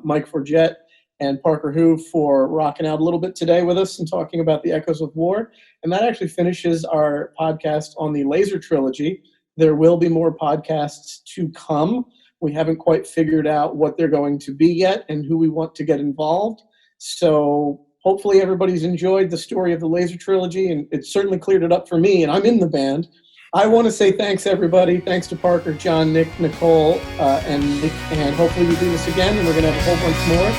Mike Forget, and Parker Hu for rocking out a little bit today with us and talking about the Echoes of War. And that actually finishes our podcast on the Laser Trilogy. There will be more podcasts to come. We haven't quite figured out what they're going to be yet and who we want to get involved. So hopefully everybody's enjoyed the story of the Laser Trilogy, and it certainly cleared it up for me, and I'm in the band. I want to say thanks, everybody. Thanks to Parker, John, Nick, Nicole, and Nick, and hopefully we do this again, and we're going to have a whole bunch more.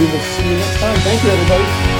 We will see you next time. Thank you, everybody.